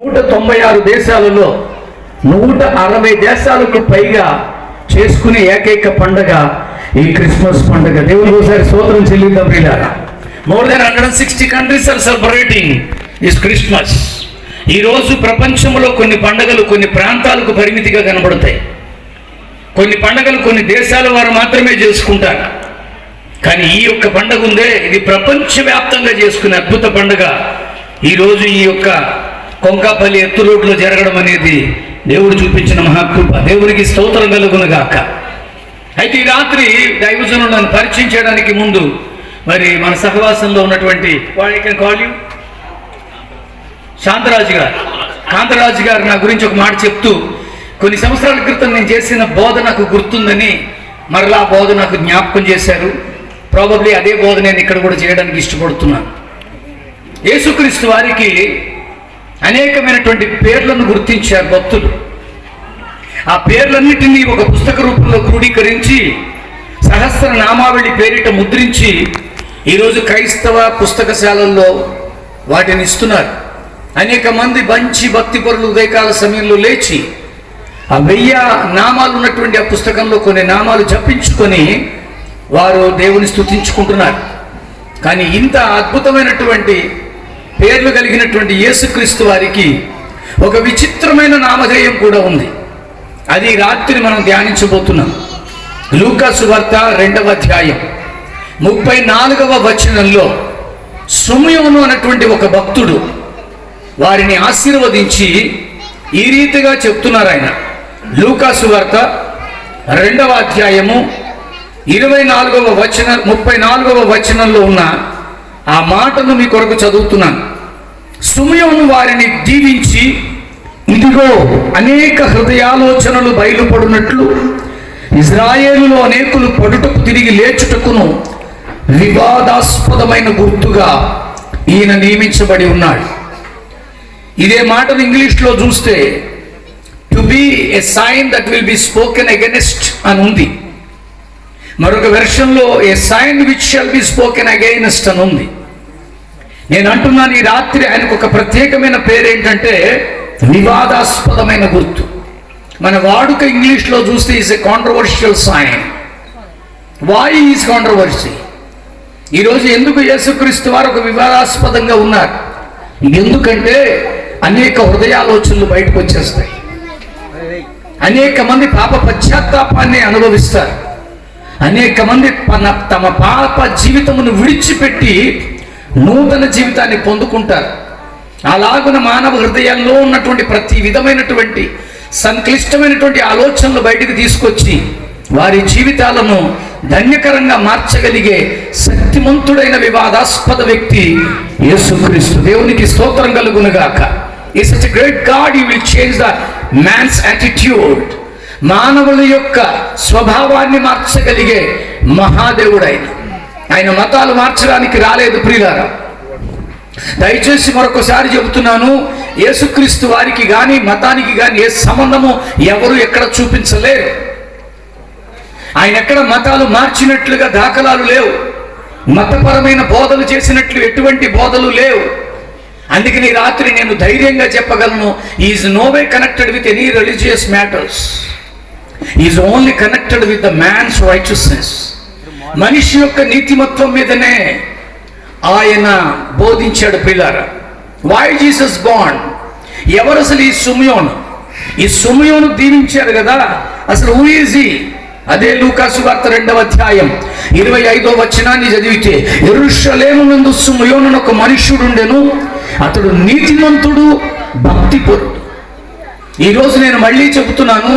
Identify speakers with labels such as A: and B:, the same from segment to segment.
A: 196 దేశాలలో 160 దేశాలకు పైగా చేసుకునే ఏకైక పండగ ఈ క్రిస్మస్ పండుగ. దేవునికి ఒకసారి స్తోత్రం చెల్లిద్దాం ప్రియులారా. More than 160 countries are celebrating this Christmas. ఈరోజు ప్రపంచంలో కొన్ని పండుగలు కొన్ని ప్రాంతాలకు పరిమితిగా కనబడతాయి. కొన్ని పండుగలు కొన్ని దేశాల వారు మాత్రమే చేసుకుంటారు. కానీ ఈ యొక్క పండుగ ఉందే, ఇది ప్రపంచవ్యాప్తంగా చేసుకునే అద్భుత పండుగ. ఈరోజు ఈ యొక్క కొంకాపల్లి ఎత్తు రోడ్లో జరగడం అనేది దేవుడు చూపించిన మహాకృప. దేవునికి స్తోత్రం కలుగును గాక. అయితే ఈ రాత్రి దైవజనులను పరిచయం చేయడానికి ముందు మరి మన సహవాసంలో ఉన్నటువంటి కాంతరాజు గారు నా గురించి ఒక మాట చెప్తూ, కొన్ని సంవత్సరాల క్రితం నేను చేసిన బోధ నాకు గుర్తుందని మరలా బోధ నాకు జ్ఞాపకం చేశారు. ప్రాబబ్లీ అదే బోధ నేను ఇక్కడ కూడా చేయడానికి ఇష్టపడుతున్నాను. యేసుక్రీస్తు వారికి అనేకమైనటువంటి పేర్లను గుర్తించారు భక్తులు. ఆ పేర్లన్నిటినీ ఒక పుస్తక రూపంలో క్రోడీకరించి సహస్ర నామావళి పేరిట ముద్రించి ఈరోజు క్రైస్తవ పుస్తకశాలల్లో వాటిని ఇస్తున్నారు. అనేక మంది మంచి భక్తి పరులు ఉదయకాల సమయంలో లేచి ఆ 1000 నామాలు ఉన్నటువంటి ఆ పుస్తకంలో కొన్ని నామాలు జపించుకొని వారు దేవుని స్తుతించుకుంటున్నారు. కానీ ఇంత అద్భుతమైనటువంటి పేర్లు కలిగినటువంటి యేసుక్రీస్తు వారికి ఒక విచిత్రమైన నామధేయం కూడా ఉంది. అది రాత్రి మనం ధ్యానించబోతున్నాం. లూకా సువార్త 2వ అధ్యాయం 34వ వచనంలో సుమయోను అన్నటువంటి ఒక భక్తుడు వారిని ఆశీర్వదించి ఈ రీతిగా చెప్తున్నారు. ఆయన లూకా సువార్త 2వ అధ్యాయము 34వ వచనంలో ఉన్న ఆ మాటను మీ కొరకు చదువుతున్నాను. సుమయోను వారిని దీవించి, ఇదిగో అనేక హృదయాలోచనలు బయలుపడినట్లు ఇజ్రాయేలులో అనేకులు పడుటకు తిరిగి లేచుటకును వివాదాస్పదమైన గుర్తుగా ఈయన నియమించబడి ఉన్నాడు. ఇదే మాటను ఇంగ్లీష్లో చూస్తే to be a sign that will be spoken against అని ఉంది. మరొక వెర్షన్లో a sign which shall be spoken against అని ఉంది. నేను అంటున్నాను, ఈ రాత్రి ఆయనకు ఒక ప్రత్యేకమైన పేరు ఏంటంటే వివాదాస్పదమైన గుర్తు. మన వాడుక ఇంగ్లీష్లో చూస్తే is a controversial sign. Why is controversy? ఈరోజు ఎందుకు యేసుక్రీస్తు వారు ఒక వివాదాస్పదంగా ఉన్నారు? ఎందుకంటే అనేక హృదయాలోచనలు బయటకు వచ్చేస్తాయి. అనేక మంది పాప పశ్చాత్తాపాన్ని అనుభవిస్తారు. అనేక మంది తమ పాప జీవితమును విడిచిపెట్టి నూతన జీవితాన్ని పొందుకుంటారు. అలాగున మానవ హృదయాల్లో ఉన్నటువంటి ప్రతి విధమైనటువంటి సంక్లిష్టమైనటువంటి ఆలోచనలు బయటకు తీసుకొచ్చి వారి జీవితాలను ధన్యకరంగా మార్చగలిగే శక్తిమంతుడైన వివాదాస్పద వ్యక్తి యేసుక్రీస్తు. దేవునికి స్తోత్రం కలుగునుగాక. He is such a great God, he will change the man's attitude. మానవుల యొక్క స్వభావాన్ని మార్చగలిగే మహాదేవుడు ఆయన మతాలు మార్చడానికి రాలేదు ప్రియులారా. దయచేసి మరొకసారి చెబుతున్నాను, యేసుక్రీస్తు వారికి కానీ మతానికి కానీ ఏ సంబంధము ఎవరు ఎక్కడ చూపించలేరు. ఆయన ఎక్కడ మతాలు మార్చినట్లుగా దాఖలాలు లేవు. మతపరమైన బోధలు చేసినట్లు ఎటువంటి బోధలు లేవు. అందుకని రాత్రి నేను ధైర్యంగా చెప్పగలను, is no way connected with any religious matters. Is only connected with the man's righteousness. మనిషి యొక్క నీతిమత్వం మీదనే ఆయన బోధించాడు ప్రియులారా. వై జీసస్ బాండ్? ఎవరు అసలు ఈ సుమయోను? ఈ సుమయోను దీవించారు కదా, అసలు హూ ఈజ్ హి? అదే లూకా సువార్త 2వ అధ్యాయం 25వ వచనాన్ని చదివితే, యెరూషలేమునందు సుమయోను ఒక మనుష్యుడుండెను, అతడు నీతిమంతుడు భక్తిపరుడు. ఈరోజు నేను మళ్ళీ చెబుతున్నాను,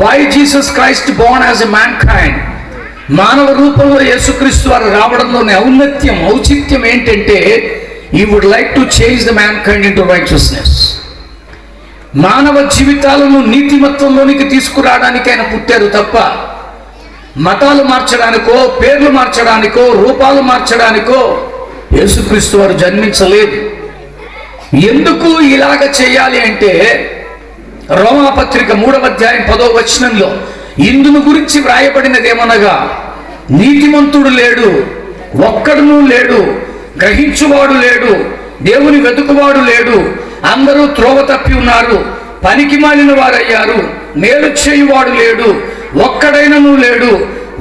A: why Jesus Christ born as a mankind? మానవ రూపంలో యేసుక్రీస్తు వారు రావడంలోని ఔచిత్యం ఏంటంటే, he would like to change the mankind into righteousness. మానవ జీవితాలను నీతిమత్వంలోనికి తీసుకురావడానికి ఆయన పుట్టారు తప్ప మతాలు మార్చడానికో పేర్లు మార్చడానికో రూపాలు మార్చడానికో యేసుక్రీస్తు వారు జన్మించలేదు. ఎందుకు ఇలాగ చేయాలి అంటే, రోమాపత్రిక 3వ అధ్యాయం 10వ వచనంలో ఇందును గురించి వ్రాయబడినదేమనగా, నీతిమంతుడు లేడు, ఒక్కడునూ లేడు, గ్రహించువాడు లేడు, దేవుని వెతుకువాడు లేడు, అందరూ త్రోవ తప్పి ఉన్నారు, పనికి మాలిన వారయ్యారు, మేలు చేయువాడు లేడు, ఒక్కడైనను లేడు.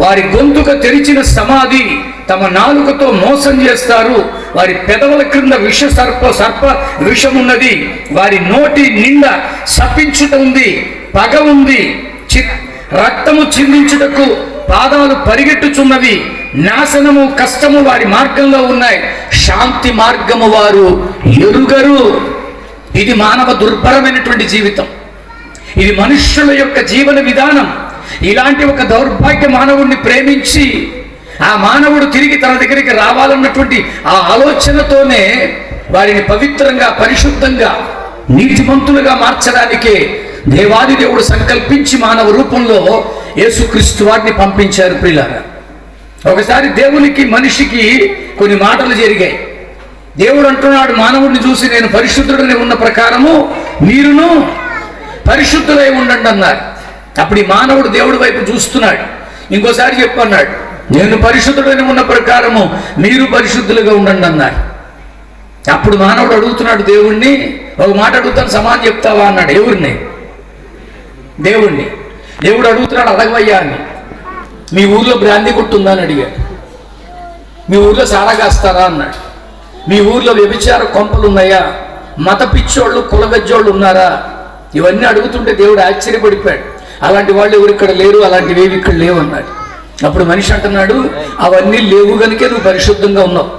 A: వారి గొంతుక తెరిచిన సమాధి, తమ నాలుకతో మోసం చేస్తారు. వారి పెదవుల క్రింద సర్ప విషమున్నది. వారి నోటి నిండా శపించుట ఉంది, పగ ఉంది. రక్తము చిందించుటకు పాదాలు పరిగెట్టుచున్నవి. నాశనము కష్టము వారి మార్గంలో ఉన్నాయి, శాంతి మార్గము వారు ఎరుగరు. ఇది మానవ దుర్భరమైనటువంటి జీవితం. ఇది మనుష్యుల యొక్క జీవన విధానం. ఇలాంటి ఒక దౌర్భాగ్య మానవుడిని ప్రేమించి ఆ మానవుడు తిరిగి తన దగ్గరికి రావాలన్నటువంటి ఆ ఆలోచనతోనే వారిని పవిత్రంగా, పరిశుద్ధంగా, నీతిమంతులుగా మార్చడానికే దేవాది దేవుడు సంకల్పించి మానవ రూపంలో యేసుక్రీస్తు వారిని పంపించారు. ప్రియులారా, ఒకసారి దేవునికి మనిషికి కొన్ని మాటలు జరిగాయి. దేవుడు అంటున్నాడు మానవుడిని చూసి, నేను పరిశుద్ధుడని ఉన్న ప్రకారము మీరును పరిశుద్ధులై ఉండండి అన్నారు. అప్పుడు ఈ మానవుడు దేవుడి వైపు చూస్తున్నాడు. ఇంకోసారి చెప్పన్నాడు, నేను పరిశుద్ధుడని ఉన్న ప్రకారము మీరు పరిశుద్ధులుగా ఉండండి అన్నారు. అప్పుడు మానవుడు అడుగుతున్నాడు దేవుణ్ణి, ఒక మాట అడుగుతాను సమాధానం చెప్తావా అన్నాడు. ఎవరిని? దేవుణ్ణి. దేవుడు అడుగుతున్నాడు, అడగవయ్యా అని. మీ ఊర్లో బ్రాందీ కొట్టుందా అని అడిగాడు. మీ ఊర్లో సారా కాస్తారా అన్నాడు. మీ ఊర్లో వ్యభిచార కొంపలు ఉన్నాయా? మత పిచ్చోళ్ళు, కులగజ్జోళ్ళు ఉన్నారా? ఇవన్నీ అడుగుతుంటే దేవుడు ఆశ్చర్యపడిపోయాడు. అలాంటి వాళ్ళు ఎవరు ఇక్కడ లేరు, అలాంటివి ఏవి ఇక్కడ లేవు అన్నాడు. అప్పుడు మనిషి అంటున్నాడు, అవన్నీ లేవు కనుకే నువ్వు పరిశుద్ధంగా ఉన్నావు.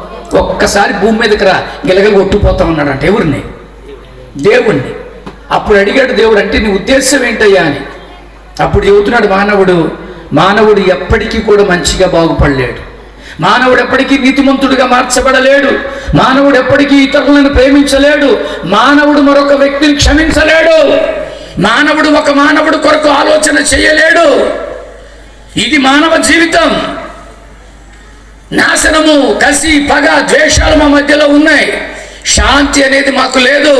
A: ఒక్కసారి భూమి మీదకి రా, గిలగలు కొట్టుకుపోతావు అన్నాడు. అంటే ఎవరిని? దేవుణ్ణి. అప్పుడు అడిగాడు దేవుడు, అంటే నీ ఉద్దేశం ఏంటయ్యా అని. అప్పుడు చెబుతున్నాడు మానవుడు ఎప్పటికీ కూడా మంచిగా బాగుపడలేడు. మానవుడు ఎప్పటికీ నీతిమంతుడిగా మార్చబడలేడు. మానవుడు ఎప్పటికీ ఇతరులను ప్రేమించలేడు. మానవుడు మరొక వ్యక్తిని క్షమించలేడు. మానవుడు ఒక మానవుడు కొరకు ఆలోచన చేయలేడు. ఇది మానవ జీవితం. నాశనము, కసి, పగ, ద్వేషాలు మా మధ్యలో ఉన్నాయి. శాంతి అనేది మాకు లేదు.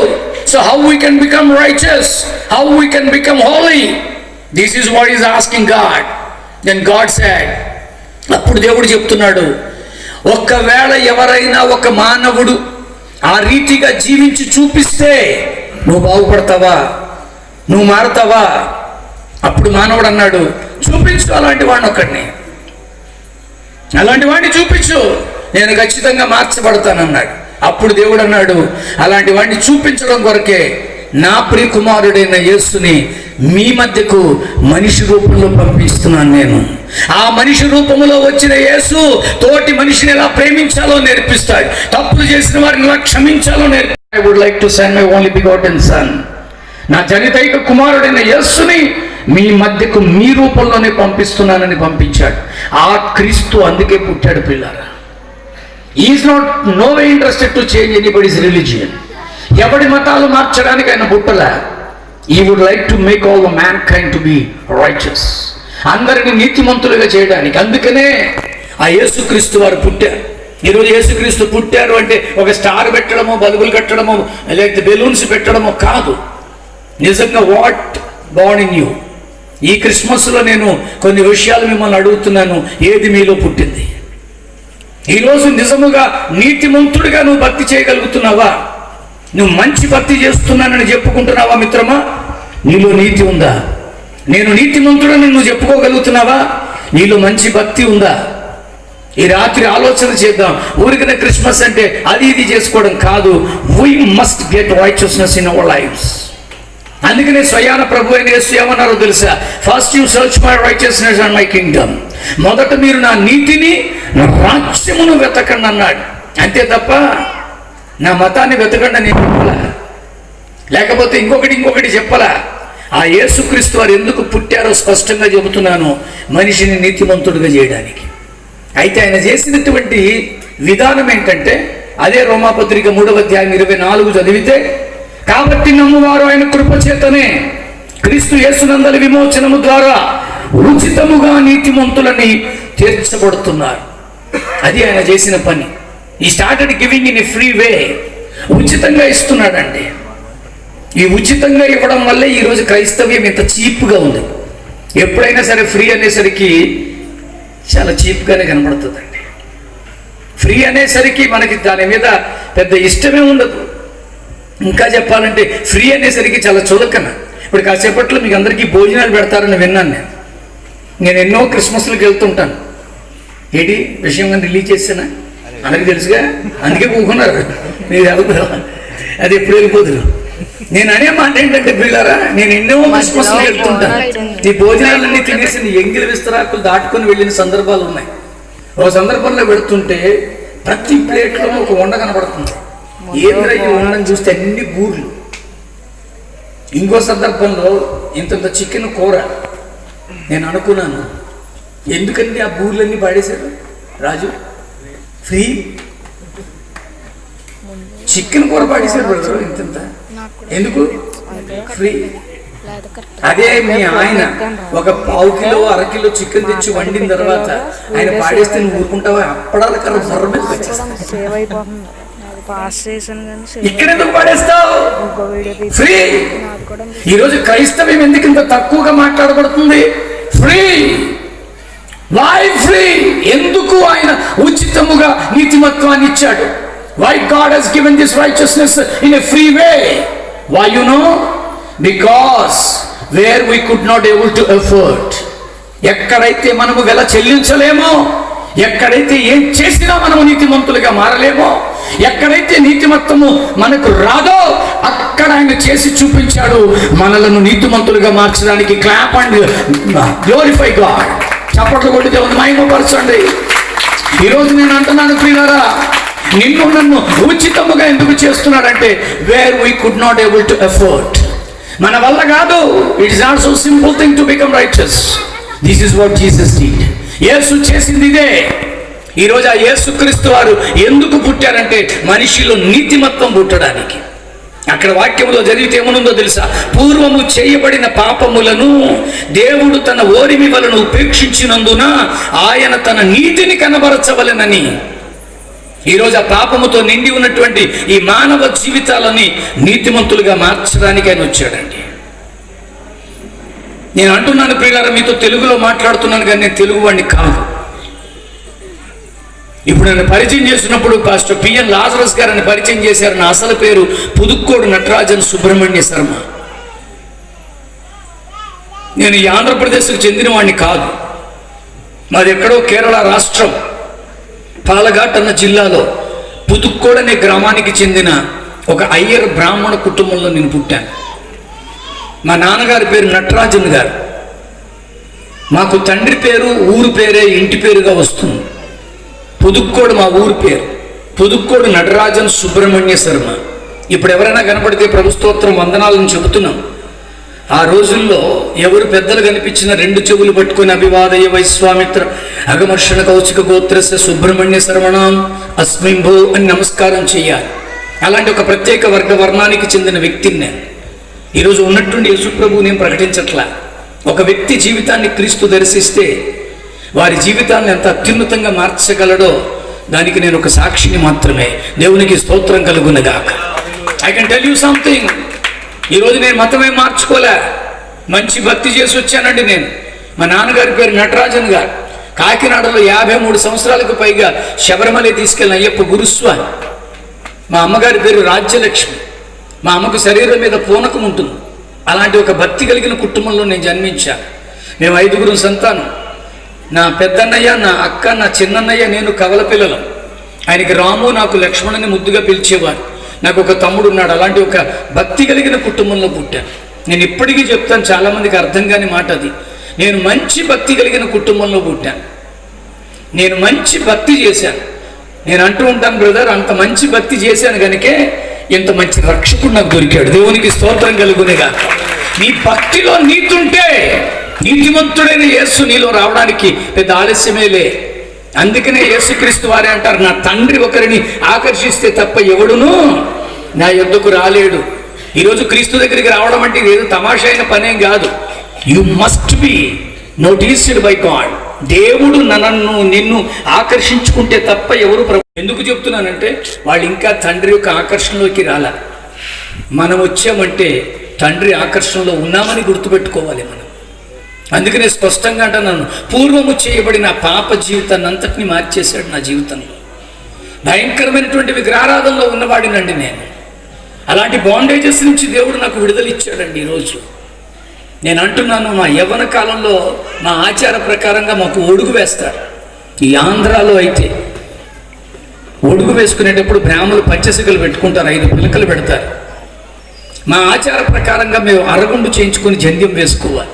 A: So how we can become righteous, how we can become holy, this is what is asking God. Then God said, అప్పుడు దేవుడు చెప్తున్నాడు, ఒక్కవేళ ఎవరైనా ఒక మానవుడు ఆ రీతిగా జీవించి చూపిస్తే నువ్వు బాగుపడతావా, నువ్వు మారతావా? అప్పుడు మానవుడు అన్నాడు, చూపించు అలాంటి వాడిని ఒక్కడిని, అలాంటి వాడిని చూపించు, నేను ఖచ్చితంగా మార్చబడతానన్నాడు. అప్పుడు దేవుడు అన్నాడు, అలాంటి వాడిని చూపించడం కొరకే నా ప్రియ కుమారుడైన యేసుని మీ మధ్యకు మనిషి రూపంలో పంపిస్తున్నాను నేను. ఆ మనిషి రూపంలో వచ్చిన యేసు తోటి మనిషిని ఎలా ప్రేమించాలో నేర్పిస్తాడు, తప్పులు చేసిన వారిని ఎలా క్షమించాలో నేర్పిస్తాడు. I would like to send my only begotten son, నా జనితైక కుమారుడైన యేసుని మీ మధ్యకు మీ రూపంలోనే పంపిస్తున్నానని పంపించాడు. ఆ క్రీస్తు అందుకే పుట్టాడు పిల్లారా. Is not no way interested to change anybody's religion. ఎవడి మతాలు మార్చడానికి ఆయన పుట్టలా. He would like to make all the mankind to be righteous, అందరిని నీతిమంతులుగా చేయడానికి. అందుకనే ఆ యేసుక్రీస్తు వారు పుట్టారు. ఈరోజు యేసుక్రీస్తు పుట్టారు అంటే ఒక స్టార్ పెట్టడమో, బల్బులు కట్టడమో, లేకపోతే బెలూన్స్ పెట్టడమో కాదు. నిజంగా వాట్ బార్న్ ఇన్ యూ. ఈ క్రిస్మస్లో నేను కొన్ని విషయాలు మిమ్మల్ని అడుగుతున్నాను, ఏది మీలో పుట్టింది? ఈరోజు నిజముగా నీతిమంతుడిగా నువ్వు భక్తి చేయగలుగుతున్నావా? నువ్వు మంచి భక్తి చేస్తున్నానని చెప్పుకుంటున్నావా మిత్రమా? నీలో నీతి ఉందా? నేను నీతిమంతుడని నువ్వు చెప్పుకోగలుగుతున్నావా? నీలో మంచి భక్తి ఉందా? ఈ రాత్రి ఆలోచన చేద్దాం. ఊరికనే క్రిస్మస్ అంటే అది ఇది చేసుకోవడం కాదు. We must get righteousness in our lifes. అందుకనే స్వయాన ప్రభు అయిన యేసు ఏమన్నారో తెలుసా? First you search my righteousness and my kingdom. మొదట మీరు నా నీతిని, నా రాజ్యమును వెతకండి అన్నాడు. అంతే తప్ప నా మతాన్ని వెతకండి అని చెప్పలా, లేకపోతే ఇంకొకటి చెప్పలా. ఆ యేసుక్రీస్తు వారు ఎందుకు పుట్టారో స్పష్టంగా చెబుతున్నాను, మనిషిని నీతిమంతుడిగా చేయడానికి. అయితే ఆయన చేసినటువంటి విధానం ఏంటంటే, అదే రోమాపత్రిక 3వ అధ్యాయం 24 చదివితే, కాబట్టి నమ్మువారు ఆయన కృపచేతనే క్రీస్తు యేసునందలి విమోచనము ద్వారా ఉచితముగా నీతిమంతులని తీర్చబడుతున్నారు. అది ఆయన చేసిన పని. ఈ started giving in a free way. ఉచితంగా ఇస్తున్నాడండి. ఈ ఉచితంగా ఇవ్వడం వల్లే ఈరోజు క్రైస్తవ్యం ఇంత చీప్గా ఉంది. ఎప్పుడైనా సరే ఫ్రీ అనేసరికి చాలా చీప్గానే కనబడుతుందండి. ఫ్రీ అనేసరికి మనకి దాని మీద పెద్ద ఇష్టమే ఉండదు. ఇంకా చెప్పాలంటే ఫ్రీ అనేసరికి చాలా చులకన. ఇప్పుడు కాసేపట్లో మీకు అందరికీ భోజనాలు పెడతారని విన్నాను. నేను ఎన్నో క్రిస్మస్లకు వెళ్తుంటాను. ఏంటి విషయం కానీ రిలీజ్ చేసానా అందరికీ తెలుసుగా, అందుకే కూకున్నారు. మీరు వెళ్తారు, అది ఎప్పుడు వెళ్ళిపోతున్నారు. నేను అనే మాట ఏంటంటే పిల్లరా, నేను ఎన్నో క్రిస్మస్లకు వెళ్తుంటాను. ఈ భోజనాలన్నీ తినేసి ఎంగిలి విస్తరాకులు దాటుకొని వెళ్ళిన సందర్భాలు ఉన్నాయి. ఒక సందర్భంలో పెడుతుంటే ప్రతి ప్లేట్లో ఒక వండ కనబడుతుంది. ఏంద్ర ఈ వండని చూస్తే అన్ని బూర్లు. ఇంకో సందర్భంలో ఇంతంత చికెన్ కూర. నేను అనుకున్నాను, ఎందుకంటే ఆ బూర్లన్నీ పాడేశారు రాజు, ఫ్రీ చికెన్ కూర పాడేశారు బ్రదర్, ఇంతంత ఎందుకు ఫ్రీ? అదే మీ ఆయన ఒక 1/2 కిలో 1/2 కిలో చికెన్ తెచ్చి వండిన తర్వాత ఆయన పాడేస్తే నువ్వు ఊరుకుంటావా? అప్పడాల కర్ర బుర్ర మీద ఇక్కడ ఎందుకు పాడేస్తావు? ఫ్రీ. ఈరోజు క్రైస్తవ్యం ఎందుకు ఇంత తక్కువగా మాట్లాడబడుతుంది? Free, life free. ఎందుకు ఆయన ఉచితముగా నీతిమత్వాన్ని ఇచ్చాడు? Why God has given this righteousness in a free way? Why you know? Because where we could not able to afford, ఎక్కడైతే మనము వెల చెల్లించలేమో, ఎక్కడైతే ఏం చేసినా మనము నీతిమంతులుగా మారలేమో, ఎక్కడైతే నీతిమత్వము మనకు రాదో అక్కడ ఆయన చేసి చూపించాడు మనలను నీతిమంతులుగా మార్చడానికి. Clap and glorify God. చప్పట్లు కొట్టి దేవుని మహిమపరచండి. ఈరోజు నేను అంటున్నాను ప్రియులారా, నిన్ను నన్ను ఉచితముగా ఎందుకు చేస్తున్నాడంటే where we could not able to afford. మన వల్ల కాదు. It's not so simple thing to become righteous. This is what Jesus did. యేసు చేసింది ఇదే. ఈరోజు ఆ యేసుక్రీస్తు వారు ఎందుకు పుట్టారంటే మనిషిలో నీతిమత్వం పుట్టడానికి. అక్కడ వాక్యంలో జరిగితే ఏమనుందో తెలుసా? పూర్వము చేయబడిన పాపములను దేవుడు తన ఓరిమి వలన ఉపేక్షించినందున ఆయన తన నీతిని కనబరచవలెనని. ఈరోజు ఆ పాపముతో నిండి ఉన్నటువంటి ఈ మానవ జీవితాలని నీతిమంతులుగా మార్చడానికి ఆయన వచ్చాడండి. నేను అంటున్నాను ప్రియులారా, మీతో తెలుగులో మాట్లాడుతున్నాను కానీ నేను తెలుగు వాడిని కాదు. ఇప్పుడు నన్ను పరిచయం చేసినప్పుడు పాస్టర్ పిఎన్ లాజరస్ గారిని పరిచయం చేశారు. నా అసలు పేరు పుదుక్కోడు నటరాజన్ సుబ్రహ్మణ్య శర్మ. నేను ఈ ఆంధ్రప్రదేశ్కు చెందిన వాడిని కాదు. మాది ఎక్కడో కేరళ రాష్ట్రం పాలఘాట్ అన్న జిల్లాలో పుదుక్కోడు అనే గ్రామానికి చెందిన ఒక అయ్యర్ బ్రాహ్మణ కుటుంబంలో నేను పుట్టాను. మా నాన్నగారి పేరు నటరాజన్ గారు. మాకు తండ్రి పేరు ఊరు పేరే ఇంటి పేరుగా వస్తుంది. పుదుక్కోడు మా ఊరు పేరు. పుదుక్కోడు నటరాజన్ సుబ్రహ్మణ్య శర్మ. ఇప్పుడు ఎవరైనా కనపడితే ప్రభు స్తోత్రం వందనాలను చెబుతున్నాం. ఆ రోజుల్లో ఎవరు పెద్దలు కనిపించిన 2 చెవులు పట్టుకొని అభివాదయ వైశ్వామిత్ర అగమర్షణ కౌచిక గోత్రస్య సుబ్రహ్మణ్య శర్మణం అస్మింభో అని నమస్కారం చేయాలి. అలాంటి ఒక ప్రత్యేక వర్ణానికి చెందిన వ్యక్తిని నేను. ఈరోజు ఉన్నట్టుండి యేసుప్రభు నేను ప్రకటించట్లా. ఒక వ్యక్తి జీవితాన్ని క్రీస్తు దర్శిస్తే వారి జీవితాన్ని ఎంత అత్యున్నతంగా మార్చగలడో దానికి నేను ఒక సాక్షిని మాత్రమే. దేవునికి స్తోత్రం కలుగునగాక. I can tell you something. ఈరోజు నేను మతమే మార్చుకోలే, మంచి భక్తి చేసి వచ్చానండి. నేను మా నాన్నగారి పేరు నటరాజన్ గారు. కాకినాడలో 53 సంవత్సరాలకు పైగా శబరిమల తీసుకెళ్ళిన అయ్యప్ప గురుస్వామి. మా అమ్మగారి పేరు రాజ్యలక్ష్మి. మా అమ్మకు శరీరం మీద పూనకం ఉంటుంది. అలాంటి ఒక భక్తి కలిగిన కుటుంబంలో నేను జన్మించాను. మేము 5గురు సంతానం. నా పెద్దన్నయ్య, నా అక్క, నా చిన్నన్నయ్య, నేను కవల పిల్లలు. ఆయనకి రాము, నాకు లక్ష్మణుని ముద్దుగా పిలిచేవారు. నాకు ఒక తమ్ముడు ఉన్నాడు. అలాంటి ఒక భక్తి కలిగిన కుటుంబంలో పుట్టాను. నేను ఇప్పటికీ చెప్తాను, చాలామందికి అర్థం కాని మాట అది. నేను మంచి భక్తి కలిగిన కుటుంబంలో పుట్టాను. నేను మంచి భక్తి చేశాను. నేను అంటూ ఉంటాను బ్రదర్, అంత మంచి భక్తి చేశాను కనుకే ఇంత మంచి రక్షకుడు నాకు దొరికాడు. దేవునికి స్తోత్రం కలుగునేగా. నీ భక్తిలో నీతుంటే నీతిమంతుడైన యేసు నీలో రావడానికి పెద్ద ఆలస్యమేలే. అందుకనే యేసుక్రీస్తు వారే అంటారు, నా తండ్రి ఒకరిని ఆకర్షిస్తే తప్ప ఎవడును నా యొద్దకు రాలేడు. ఈరోజు క్రీస్తు దగ్గరికి రావడం అంటే ఏదో తమాషా అయిన పనేం కాదు. You must be noticed by God. దేవుడు నన్ను నిన్ను ఆకర్షించుకుంటే తప్ప ఎవరు ఎందుకు చెప్తున్నానంటే వాళ్ళు ఇంకా తండ్రి యొక్క ఆకర్షణలోకి రాలా. మనం వచ్చామంటే తండ్రి ఆకర్షణలో ఉన్నామని గుర్తుపెట్టుకోవాలి మనం. అందుకనే స్పష్టంగా అంటున్నాను, పూర్వము చేయబడిన పాప జీవితాన్ని అంతటిని మార్చేశాడు నా జీవితంలో. భయంకరమైనటువంటి విగ్రహారాధనలో ఉన్నవాడినండి నేను. అలాంటి బాండేజెస్ నుంచి దేవుడు నాకు విడుదల ఇచ్చాడండి. ఈరోజు నేను అంటున్నాను, మా యవ్వన కాలంలో మా ఆచార ప్రకారంగా మాకు ఒడుగు వేస్తారు. ఈ ఆంధ్రాలో అయితే ఒడుగు వేసుకునేటప్పుడు బ్రాహ్మణులు పంచసికలు పెట్టుకుంటారు, 5 పిలకలు పెడతారు. మా ఆచార ప్రకారంగా మేము అరగుండు చేయించుకొని జంధ్యం వేసుకోవాలి.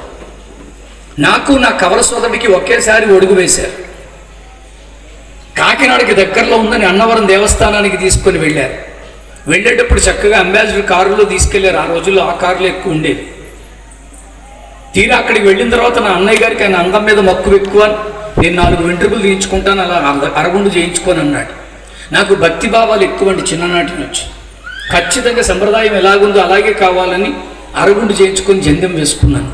A: నాకు నా కవల సోదరుడికి ఒకేసారి ఒడుగు వేశారు. కాకినాడకి దగ్గరలో ఉందని అన్నవరం దేవస్థానానికి తీసుకొని వెళ్ళారు. వెళ్ళేటప్పుడు చక్కగా అంబాసిడర్ కారులో తీసుకెళ్లారు. ఆ రోజుల్లో ఆ కారులో ఎక్కువ ఉండేది. తీరా అక్కడికి వెళ్ళిన తర్వాత నా అన్నయ్య గారికి ఆయన అందం మీద మక్కువ ఎక్కువ, నేను 4 వెంట్రుకలు తీయించుకుంటాను, అలా అరగుండు చేయించుకొని అన్నాడు. నాకు భక్తి భావాలు ఎక్కువ అండి చిన్ననాటి నుంచి. ఖచ్చితంగా సంప్రదాయం ఎలాగుందో అలాగే కావాలని అరగుండు చేయించుకొని జంధ్యం వేసుకున్నాను.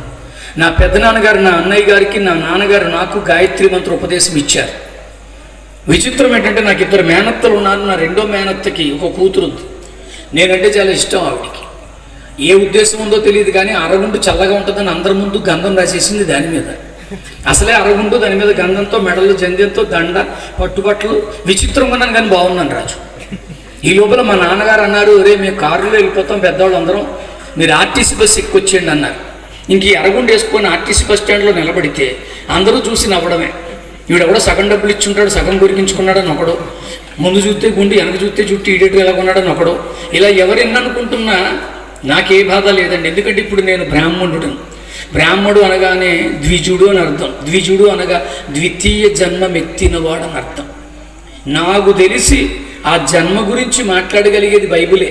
A: నా పెద్దనాన్నగారు నా అన్నయ్య గారికి, నా నాన్నగారు నాకు గాయత్రి మంత్ర ఉపదేశం ఇచ్చారు. విచిత్రం ఏంటంటే నాకు 2 మేనత్తలు ఉన్నారు. నా రెండో మేనత్తకి ఒక కూతురు ఉంది. నేనంటే చాలా ఇష్టం ఆవిడికి. ఏ ఉద్దేశం ఉందో తెలియదు కానీ అరగుండు చల్లగా ఉంటుందని అందరి ముందు గంధం రాసేసింది దాని మీద. అసలే అరగుండు, దాని మీద గంధంతో, మెడలు జంధ్యంతో, దండ, పట్టుబట్టలు, విచిత్రంగా ఉన్నాను కానీ బాగున్నాను రాజు. ఈ లోపల మా నాన్నగారు అన్నారు, ఒరే మేము కారులో వెళ్ళిపోతాం పెద్దవాళ్ళు అందరం, మీరు ఆర్టీసీ బస్సు ఎక్కువచ్చేయండి అన్నారు. ఇంక ఈ అరగుండు వేసుకొని ఆర్టీసీ బస్ స్టాండ్లో నిలబడితే అందరూ చూసి నవ్వడమే. ఈవిడెవడో సగం డబ్బులు ఇచ్చుంటాడు, సగం గురికించుకున్నాడని ఒకడు, ముందు చూస్తే గుండి, వెనక చూస్తే చుట్టూ ఈడేటు ఎలా కొన్నాడని ఒకడు. ఇలా ఎవరెన్ని అనుకుంటున్నా నాకే బాధ లేదండి. ఎందుకంటే ఇప్పుడు నేను బ్రాహ్మణుడు. బ్రాహ్మడు అనగానే ద్విజుడు అని అర్థం. ద్విజుడు అనగా ద్వితీయ జన్మం ఎత్తినవాడు అని అర్థం. నాకు తెలిసి ఆ జన్మ గురించి మాట్లాడగలిగేది బైబిలే.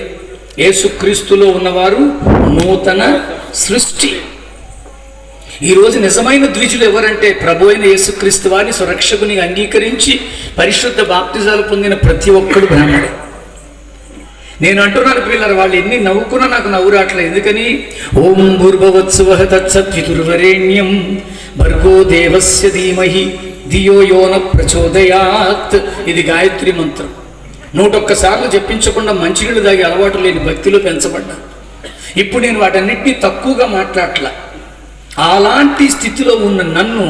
A: యేసుక్రీస్తులో ఉన్నవారు నూతన సృష్టి. ఈరోజు నిజమైన ద్విజులు ఎవరంటే ప్రభు అయిన యేసుక్రీస్తు వారిని సురక్షకుని అంగీకరించి పరిశుద్ధ బాప్తిజాలు పొందిన ప్రతి ఒక్కడు బ్రాహ్మడే. నేను అంటున్నాను పిల్లలు, వాళ్ళు ఎన్ని నవ్వుకున్నా నాకు నవ్వు రావట్లేదు. ఎందుకని? ఓం భూర్భవత్సువః తత్సత్వితుర్వరేణ్యం భర్గో దేవస్య ధీమహి ధియో యో న ప్రచోదయాత్. ఇది గాయత్రి మంత్రం. 101 సార్లు జపించకుండా మంచినీళ్ళు తాగే అలవాటు లేని భక్తిలో పెంచబడ్డా. ఇప్పుడు నేను వాటన్నిటినీ తక్కువగా మాట్లాడట్లా. అలాంటి స్థితిలో ఉన్న నన్ను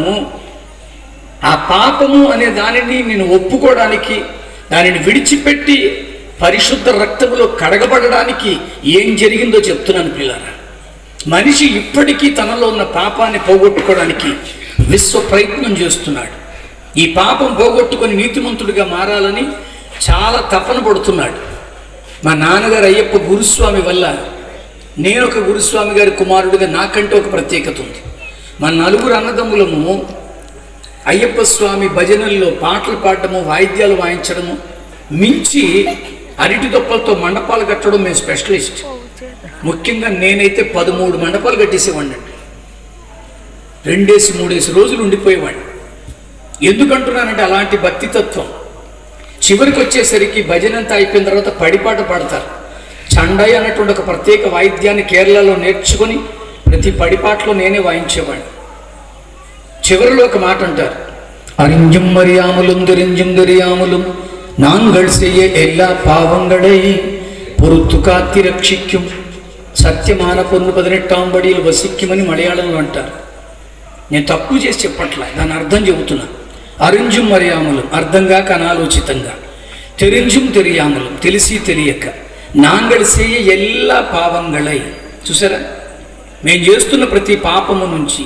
A: ఆ పాపము అనే దానిని నేను ఒప్పుకోవడానికి, దానిని విడిచిపెట్టి పరిశుద్ధ రక్తములో కడగబడడానికి ఏం జరిగిందో చెప్తున్నాను పిల్లరా. మనిషి ఇప్పటికీ తనలో ఉన్న పాపాన్ని పోగొట్టుకోవడానికి విశ్వ ప్రయత్నం చేస్తున్నాడు. ఈ పాపం పోగొట్టుకొని నీతిమంతుడిగా మారాలని చాలా తపన పడుతున్నాడు. మా నాన్నగారు అయ్యప్ప గురుస్వామి వల్ల నేను ఒక గురుస్వామి గారి కుమారుడిగా నాకంటే ఒక ప్రత్యేకత ఉంది. మా 4 అన్నదమ్ములము అయ్యప్ప స్వామి భజనల్లో పాటలు పాడటము, వాయిద్యాలు వాయించడము మించి అరటి దొప్పలతో మండపాలు కట్టడం మేము స్పెషలిస్ట్. ముఖ్యంగా నేనైతే 13 మండపాలు కట్టేసేవాడిని. 2-3 రోజులు ఉండిపోయేవాడిని. ఎందుకంటున్నానంటే అలాంటి భక్తితత్వం. చివరికి వచ్చేసరికి భజన అంతా అయిపోయిన తర్వాత పడిపాట పాడతారు. చండయ్య అన్నటువంటి ఒక ప్రత్యేక వాయిద్యాన్ని కేరళలో నేర్చుకొని ప్రతి పడిపాటలో నేనే వాయించేవాడిని. చివరిలో ఒక మాట అంటారు, அறிஞ்சும் அறியாமலும் தெரிஞ்சும் தெரியாமலும் நாங்கள் செய்ய எல்லா பாவங்களை பொறுத்து காத்தி రక్షిக்கும் సత్యమాన పొన్ను 18వ బడిలో వసిక్కిమని మలయాళంలో అంటారు. నేను తక్కువ చేసి చెప్పట్లా, దాని అర్థం చెబుతున్నా. అరింజుం మరియాములం అర్థంగా అనాలోచితంగా, తెరింజుం తెలియాములం తెలిసి తెలియక, నాంగళ్ సేయ ఎల్లా పావంగళై. చూసారా, మేము చేస్తున్న ప్రతి పాపము నుంచి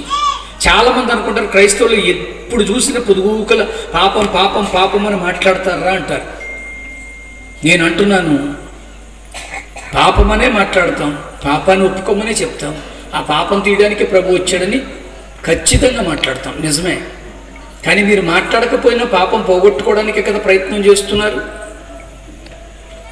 A: చాలామంది అనుకుంటారు క్రైస్తవులు ఎప్పుడు చూసిన పొదుగుకల పాపం పాపం పాపం అని మాట్లాడతారా అంటారు. నేను అంటున్నాను, పాపమనే మాట్లాడతాం, పాపాన్ని ఒప్పుకోమనే చెప్తాం. ఆ పాపం తీయడానికి ప్రభు వచ్చాడని ఖచ్చితంగా మాట్లాడతాం, నిజమే. కానీ మీరు మాట్లాడకపోయినా పాపం పోగొట్టుకోవడానికే కదా ప్రయత్నం చేస్తున్నారు.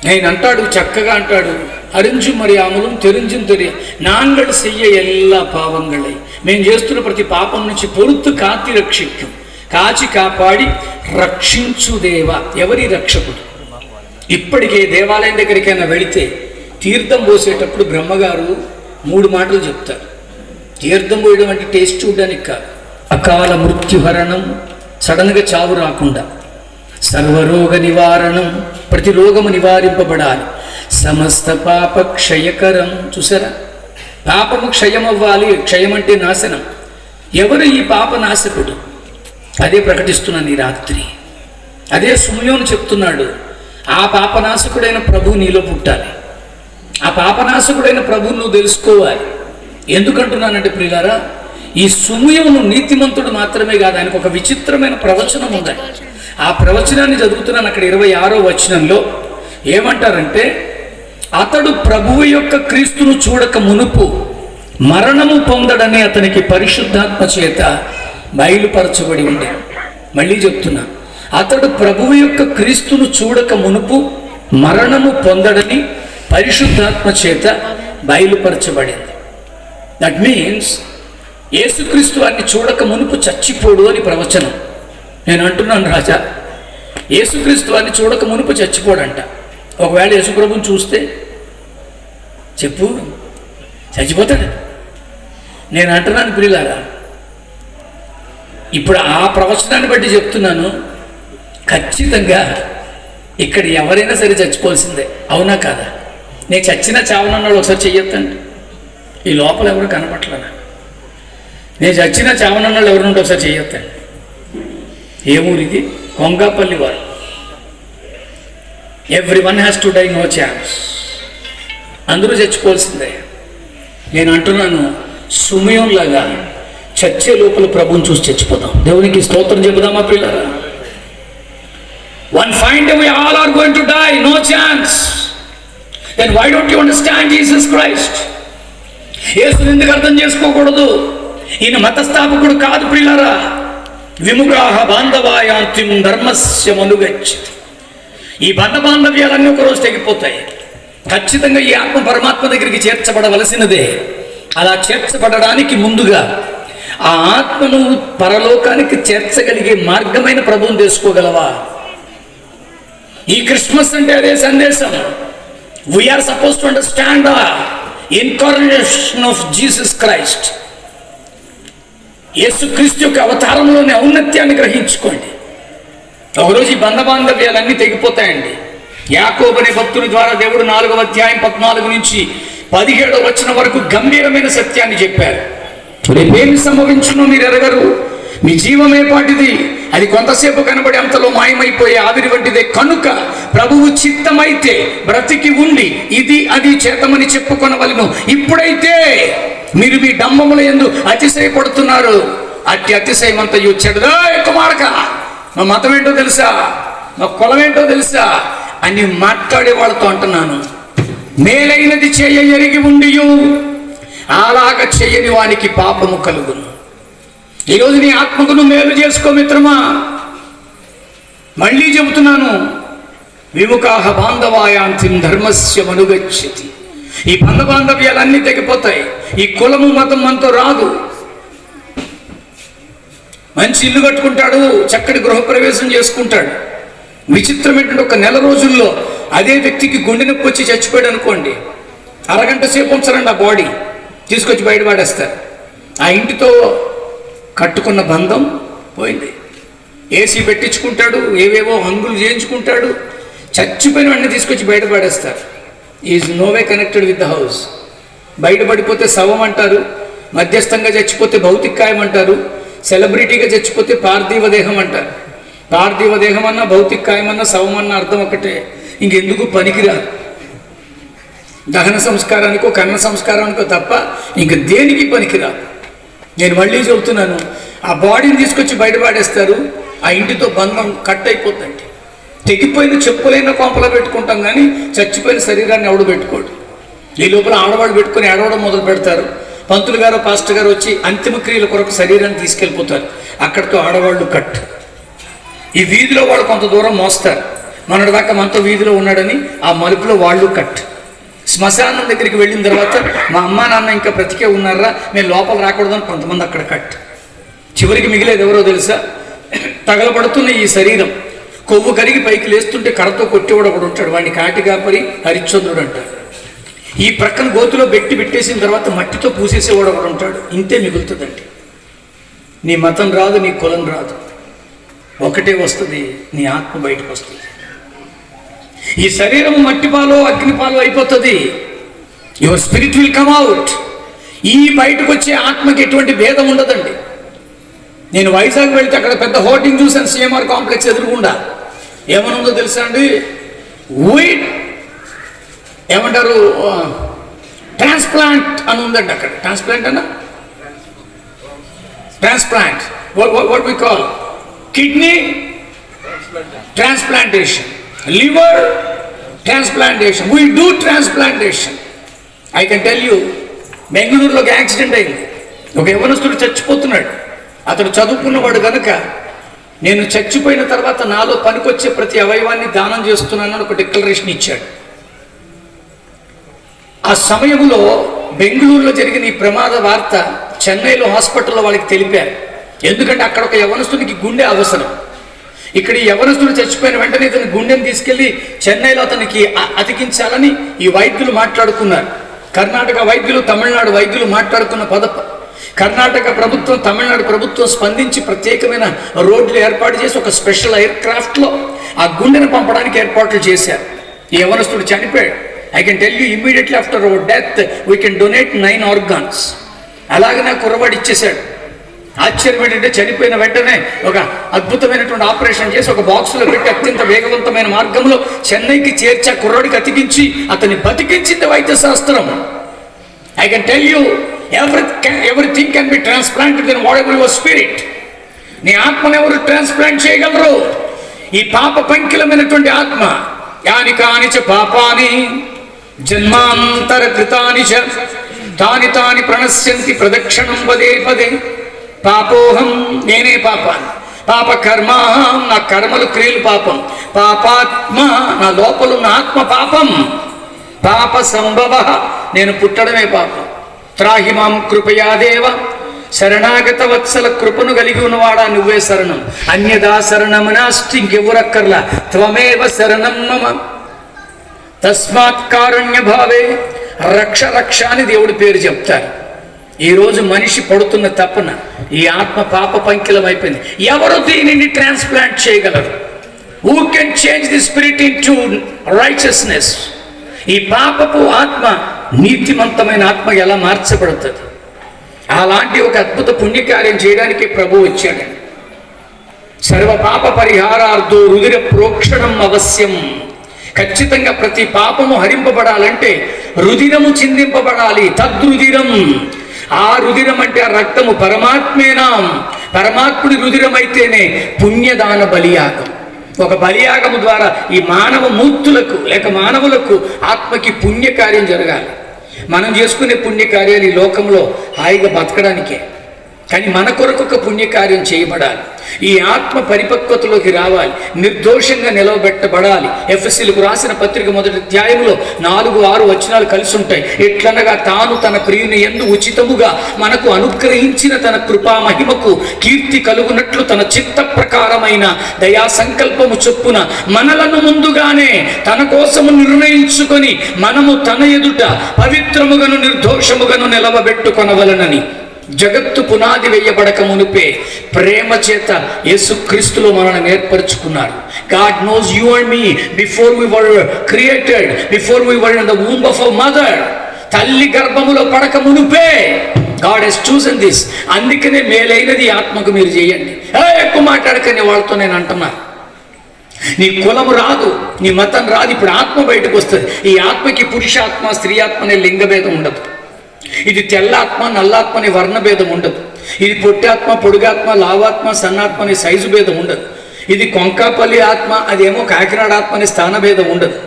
A: ఆయన అంటాడు, చక్కగా అంటాడు, అరింజు మరియాములం తెరింజుం తెరియ నాంగళ్ చెయ్య ఎల్లా పావంగళై. మేము చేస్తున్న ప్రతి పాపం నుంచి పొరుత్తు కాతి రక్షిక్యం, కాచి కాపాడి రక్షించు దేవ. ఎవరి రక్షకుడు? ఇప్పటికే దేవాలయం దగ్గరికైనా వెళితే తీర్థం పోసేటప్పుడు బ్రహ్మగారు 3 మాటలు చెప్తారు. తీర్థం పోయడం అంటే టేస్ట్ చూడడానికి కాదు. అకాల మృత్యుహరణం, సడన్గా చావు రాకుండా. సర్వరోగ నివారణం, ప్రతి రోగము నివారింపబడాలి. సమస్త పాప క్షయకరం. చూసారా, పాపము క్షయం అవ్వాలి. క్షయం అంటే నాశనం. ఎవరు ఈ పాప నాశకుడు? అదే ప్రకటిస్తున్నాను ఈ రాత్రి. అదే సుమయోను చెప్తున్నాడు, ఆ పాపనాశకుడైన ప్రభు నీలో పుట్టాలి. ఆ పాపనాశకుడైన ప్రభువును నువ్వు తెలుసుకోవాలి. ఎందుకంటున్నానంటే ప్రియులారా, ఈ సుమయమును నీతిమంతుడు మాత్రమే కాదు, ఆయనకు ఒక విచిత్రమైన ప్రవచనం ఉంది. ఆ ప్రవచనాన్ని చదువుతున్నాను. అక్కడ 26వ వచనంలో ఏమంటారంటే, అతడు ప్రభువు యొక్క క్రీస్తును చూడక మునుపు మరణము పొందడని అతనికి పరిశుద్ధాత్మ చేత బయలుపరచబడి ఉండే. మళ్ళీ చెప్తున్నా, అతడు ప్రభువు యొక్క క్రీస్తును చూడక మునుపు మరణము పొందడని పరిశుద్ధాత్మ చేత బయలుపరచబడింది. దట్ మీన్స్ యేసుక్రీస్తు వారిని చూడక మునుపు చచ్చిపోడు అని ప్రవచనం. నేను అంటున్నాను రాజా, యేసుక్రీస్తు వారిని చూడక మునుపు చచ్చిపోడంట. ఒకవేళ యేసుప్రభుని చూస్తే చెప్పు, చచ్చిపోతాడు. నేను అంటున్నాను ప్రియులారా, ఇప్పుడు ఆ ప్రవచనాన్ని బట్టి చెప్తున్నాను, ఖచ్చితంగా ఇక్కడ ఎవరైనా సరే చచ్చిపోవాల్సిందే. అవునా కాదా? నేను చచ్చినా చావనన్నాడు ఒకసారి చెయ్యొద్దండి. ఈ లోపల ఎవరు కనపట్లేదా? నేను చచ్చినా చావనన్నాళ్ళు ఎవరుంటే ఒకసారి చెయ్యొద్దండి. ఏ ఊరిది? కొంగాపల్లి వారు. Everyone has to die, no chance. అందరూ చచ్చిపోవాల్సిందే. నేను అంటున్నాను, సుమయంలాగా చచ్చే లోపల ప్రభుని చూసి చచ్చిపోతాం. దేవునికి స్తోత్రం చెబుదామా పిల్లరా? One fine day we all are going to die, no chance. Then why don't you understand Jesus Christ? యేసుని ఎందుకు అర్థం చేసుకోకూడదు? ఈయన మతస్థాపకుడు కాదు ప్రియులారా. విముఖాః బాంధవాయాంతిం ధర్మస్య మనుగచ్చతి. ఈ బంధ బాంధవ్యాలన్నీ ఒకరోజు తెగిపోతాయి. ఖచ్చితంగా ఈ ఆత్మ పరమాత్మ దగ్గరికి చేర్చబడవలసినదే. అలా చేర్చబడడానికి ముందుగా ఆ ఆత్మను పరలోకానికి చేర్చగలిగే మార్గమైన ప్రభువుని తెలుసుకోగలవా? ఈ క్రిస్మస్ అంటే అదే సందేశం. We are suppose to understand the incarnation of Jesus Christ. యేసుక్రీస్తు యొక్క అవతారంలోని ఔన్నత్యాన్ని గ్రహించుకోండి. ఒకరోజు ఈ బంధ బాంధవ్యాలన్నీ తెగిపోతాయండి. యాకోబు అనే భక్తుని ద్వారా దేవుడు 4వ అధ్యాయం 14 నుంచి 17వ వచనం వరకు గంభీరమైన సత్యాన్ని చెప్పారు. రేపేమి సంభవించునో మీరు ఎరగరు, మీ జీవమే పాటిది, అది కొంతసేపు కనబడి అంతలో మాయమైపోయే ఆవిరి వంటిదే. కనుక ప్రభువు చిత్తమైతే బ్రతికి ఉండి ఇది అది చేతమని చెప్పుకొనవలెను. ఇప్పుడైతే మీరు మీ డంబముల యందు అతిశయపడుతున్నారు. అట్టి అతిశయమంతయు చెడుదా కుమారక, మా మతం ఏంటో తెలుసా, మా కులం ఏంటో తెలుసా అని మాట్లాడే వాళ్ళతో అంటున్నాను, మేలైనది చేయ ఎరిగి ఉండియు అలాగ చేయని వానికి పాపము కలుగును. ఈరోజు నీ ఆత్మకు నువ్వు మేలు చేసుకో మిత్రమా. మళ్ళీ చెబుతున్నాను, విముఖాః బాంధవాయాంతిం ధర్మస్య మనుగచ్చతి. ఈ బంధ బాంధవ్యాలన్నీ తెగిపోతాయి. ఈ కులము మతం మనతో రాదు. మంచి ఇల్లు కట్టుకుంటాడు, చక్కటి గృహప్రవేశం చేసుకుంటాడు. విచిత్రం ఏంటంటే ఒక నెల రోజుల్లో అదే వ్యక్తికి గుండె నొప్పి వచ్చి చచ్చిపోయాడు అనుకోండి, అరగంట సేపు ఉంచారండి ఆ బాడీ తీసుకొచ్చి బయట పడేస్తారు. ఆ ఇంటితో కట్టుకున్న బంధం పోయింది. ఏసీ పెట్టించుకుంటాడు, ఏవేవో హంగులు చేయించుకుంటాడు, చచ్చిపోయిన వాడిని తీసుకొచ్చి బయట పడేస్తారు. Is no way connected with the house. బయట పడిపోతే శవం అంటారు, మధ్యస్థంగా చచ్చిపోతే భౌతిక కాయం అంటారు, సెలబ్రిటీగా చచ్చిపోతే పార్థివ దేహం అంటారు. పార్థివ దేహం అన్నా భౌతిక కాయం అన్నా శవం అన్న అర్థం ఒకటే, ఇంకెందుకు పనికిరాదు. దహన సంస్కారానికో కన్న సంస్కారానికో తప్ప ఇంక దేనికి పనికిరాదు. నేను మళ్ళీ చెబుతున్నాను, ఆ బాడీని తీసుకొచ్చి బయట పడేస్తారు. ఆ ఇంటితో బంధం కట్ అయిపోతుంది. తెగిపోయిన చెప్పులైన కొంపలో పెట్టుకుంటాం కానీ చచ్చిపోయిన శరీరాన్ని ఎవడు పెట్టుకోడు. ఈ లోపల ఆడవాళ్ళు పెట్టుకొని ఏడవడం మొదలు పెడతారు. పంతులు గారు పాస్టర్ గారు వచ్చి అంతిమ క్రియల కొరకు శరీరాన్ని తీసుకెళ్ళిపోతారు. అక్కడితో ఆడవాళ్ళు కట్. ఈ వీధిలో వాళ్ళు కొంత దూరం మోస్తారు. మొన్నటి దాకా మనతో వీధిలో ఉన్నాడని ఆ మలుపులో వాళ్ళు కట్. శ్మశానం దగ్గరికి వెళ్ళిన తర్వాత మా అమ్మా నాన్న ఇంకా బ్రతికే ఉన్నారా, మేము లోపల రాకూడదని కొంతమంది అక్కడ కట్. చివరికి మిగిలేదు ఎవరో తెలుసా? తగలబడుతున్న ఈ శరీరం కొవ్వు కరిగి పైకి లేస్తుంటే కర్రతో కొట్టేవాడు ఒకడు ఉంటాడు, వాడిని కాటికాపరి హరిశ్చంద్రుడు అంటారు. ఈ ప్రక్కన గోతులో పెట్టేసిన తర్వాత మట్టితో పూసేసేవాడు ఒకడు ఉంటాడు. ఇంతే మిగులుతుందండి. నీ మతం రాదు, నీ కులం రాదు, ఒకటే వస్తుంది, నీ ఆత్మ బయటకు వస్తుంది. ఈ శరీరం మట్టిపాలో అగ్నిపాలో అయిపోతుంది. Your spirit will come out. ఈ బయటకు వచ్చే ఆత్మకి ఎటువంటి భేదం ఉండదండి. నేను వైజాగ్ వెళ్తే అక్కడ పెద్ద హోర్డింగ్ చూసాను, సిఎంఆర్ కాంప్లెక్స్ ఎదురుగుండా. ఏమనుందో తెలుసా అండి? ఏమంటారు, ట్రాన్స్ప్లాంట్ అని ఉందండి అక్కడ. ట్రాన్స్ప్లాంట్ అన్న, transplant, what we call kidney transplantation, liver transplantation, we do transplantation. I can tell you, బెంగళూరులో ఒక యాక్సిడెంట్ అయింది. ఒక యవనస్తుడు చచ్చిపోతున్నాడు. అతడు చదువుకున్నవాడు కనుక నేను చచ్చిపోయిన తర్వాత నాలో పనికొచ్చే ప్రతి అవయవాన్ని దానం చేస్తున్నానని ఒక డిక్లరేషన్ ఇచ్చాడు. ఆ సమయంలో బెంగళూరులో జరిగిన ఈ ప్రమాద వార్త చెన్నైలో హాస్పిటల్లో వాళ్ళకి తెలిపారు. ఎందుకంటే అక్కడ ఒక యవనస్తుడికి గుండె అవసరం. ఇక్కడ ఈ యవనస్తుడు చచ్చిపోయిన వెంటనే ఇతని గుండెని తీసుకెళ్లి చెన్నైలో అతనికి అతికించాలని ఈ వైద్యులు మాట్లాడుకున్నారు. కర్ణాటక వైద్యులు, తమిళనాడు వైద్యులు మాట్లాడుకున్న కర్ణాటక ప్రభుత్వం, తమిళనాడు ప్రభుత్వం స్పందించి ప్రత్యేకమైన రోడ్లు ఏర్పాటు చేసి ఒక స్పెషల్ ఎయిర్ క్రాఫ్ట్లో ఆ గుండెను పంపడానికి ఏర్పాట్లు చేశారు. ఈ యవనస్తుడు చనిపోయాడు. I can tell you, immediately after our death we can donate 9 organs. అలాగే నాకు కుర్రవాడు ఇచ్చేశాడు. ఆశ్చర్యం ఏంటంటే చనిపోయిన వెంటనే ఒక అద్భుతమైనటువంటి ఆపరేషన్ చేసి ఒక బాక్సులో పెట్టి అత్యంత వేగవంతమైన మార్గంలో చెన్నైకి చేర్చి ఆ కుర్రాడికి అతికించి అతన్ని బతికించింది వైద్య శాస్త్రం. I can tell you, everything can be transplanted in whatever your spirit. నీ ఆత్మను ఎవరు ట్రాన్స్ప్లాంట్ చేయగలరు? ఈ పాప పంకిలమైనటువంటి ఆత్మ. యాని కానిచ పాపాని జన్మాంతర కృతాని చ తాని తాని ప్రణశ్యంతి ప్రదక్షిణం పదే పదే. పాపోహం, నేనే పాపాన్ని. పాప కర్మ, నా కర్మలు క్రియలు పాపం. పాపాత్మ, నా లోపలున్న ఆత్మ పాపం. పాప సంభవ, నేను పుట్టడమే పాపం. త్రాహిమాం కృపయా దేవ, శరణాగత వత్సల కృపను కలిగి ఉన్నవాడా నువ్వే శరణం. అన్యదా శరణం నాస్తి, ఇంకెవ్వరక్కర్లా. త్వమేవ శరణం మమ. తస్మాత్ కారుణ్య భావే రక్ష రక్ష అని దేవుడి పేరు చెప్తారు. ఈరోజు మనిషి పడుతున్న తపన ఈ ఆత్మ పాప పంకిలం అయిపోయింది. ఎవరు దీనిని ట్రాన్స్ప్లాంట్ చేయగలరు? Who can change the spirit in to righteousness? ఈ పాపపు ఆత్మ నీతిమంతమైన ఆత్మ ఎలా మార్చబడుతుంది? అలాంటి ఒక అద్భుత పుణ్యకార్యం చేయడానికి ప్రభు వచ్చాడు. సర్వ పాప పరిహారార్థో రుధిర ప్రోక్షణం అవశ్యం. ఖచ్చితంగా ప్రతి పాపము హరింపబడాలంటే రుధిరము చిందింపబడాలి. తద్రుధిరం, ఆ రుధిరం అంటే ఆ రక్తము పరమాత్మేనా, పరమాత్ముడి రుధిరం అయితేనే పుణ్యదాన బలియాగం. ఒక బలియాగము ద్వారా ఈ మానవ మూర్తులకు లేక మానవులకు ఆత్మకి పుణ్యకార్యం జరగాలి. మనం చేసుకునే పుణ్యకార్యాలు ఈ లోకంలో హాయిగా బతకడానికే, కానీ మన కొరకు ఒక పుణ్యకార్యం చేయబడాలి. ఈ ఆత్మ పరిపక్వతలోకి రావాలి, నిర్దోషంగా నిలవబెట్టబడాలి. ఎఫెసీయులకు రాసిన పత్రిక 1వ అధ్యాయంలో 4-6 వచనాలు కలిసి ఉంటాయి. ఎట్లనగా తాను తన ప్రియుని యందు ఉచితముగా మనకు అనుగ్రహించిన తన కృపా మహిమకు కీర్తి కలుగునట్లు తన చిత్త ప్రకారమైన దయా సంకల్పము చొప్పున మనలను ముందుగానే తన కోసము నిర్ణయించుకొని మనము తన ఎదుట పవిత్రముగను నిర్దోషముగను నిలవబెట్టుకొనవలనని జగత్తు పునాది వేయబడక మునిపే ప్రేమ చేత యేసుక్రీస్తులో మనల్ని ఏర్పరచుకున్నారు. God knows you and me before we were created, before we were in the womb of our mother. తల్లి గర్భములో పడక మునిపే God has chosen this. అందుకనే మేలైనది ఆత్మకు మీరు చేయండి. ఎక్కువ మాట్లాడకని వాళ్ళతో నేను అంటున్నా. నీ కులం రాదు, నీ మతం రాదు, ఇప్పుడు ఆత్మ బయటకు వస్తుంది. ఈ ఆత్మకి పురుషాత్మ స్త్రీ ఆత్మ అనే లింగభేదం ఉండదు. ఇది తెల్లాత్మ నల్లాత్మ అనే వర్ణభేదం ఉండదు. ఇది పొట్టాత్మ పొడుగాత్మ లావాత్మ సన్నాత్మ అనే సైజు భేదం ఉండదు. ఇది కొంకాపల్లి ఆత్మ, అదేమో కాకినాడ ఆత్మ అనే స్థానభేదం ఉండదు.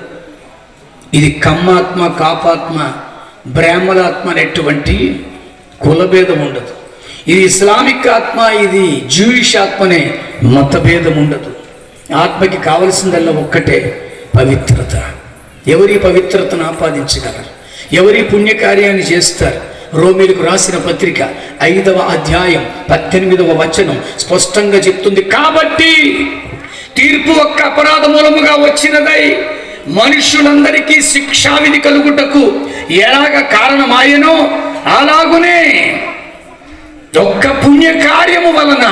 A: ఇది కమ్మాత్మ కాపాత్మ బ్రాహ్మణాత్మ అనేటువంటి కులభేదం ఉండదు. ఇది ఇస్లామిక్ ఆత్మ, ఇది జూయిష్ ఆత్మ అనే మతభేదం ఉండదు. ఆత్మకి కావలసిందల్లా ఒక్కటే, పవిత్రత. ఎవరి పవిత్రతను ఆపాదించగలరు? ఎవరి పుణ్యకార్యాన్ని చేస్తారు? రోమీలకు రాసిన పత్రిక 5వ అధ్యాయం 18వ వచనం స్పష్టంగా చెప్తుంది. కాబట్టి తీర్పు ఒక్క అపరాధ మూలముగా వచ్చినదై మనుషులందరికీ శిక్షావిధి కలుగుటకు ఎలాగ కారణమాయనో అలాగునే ఒక్క పుణ్యకార్యము వలన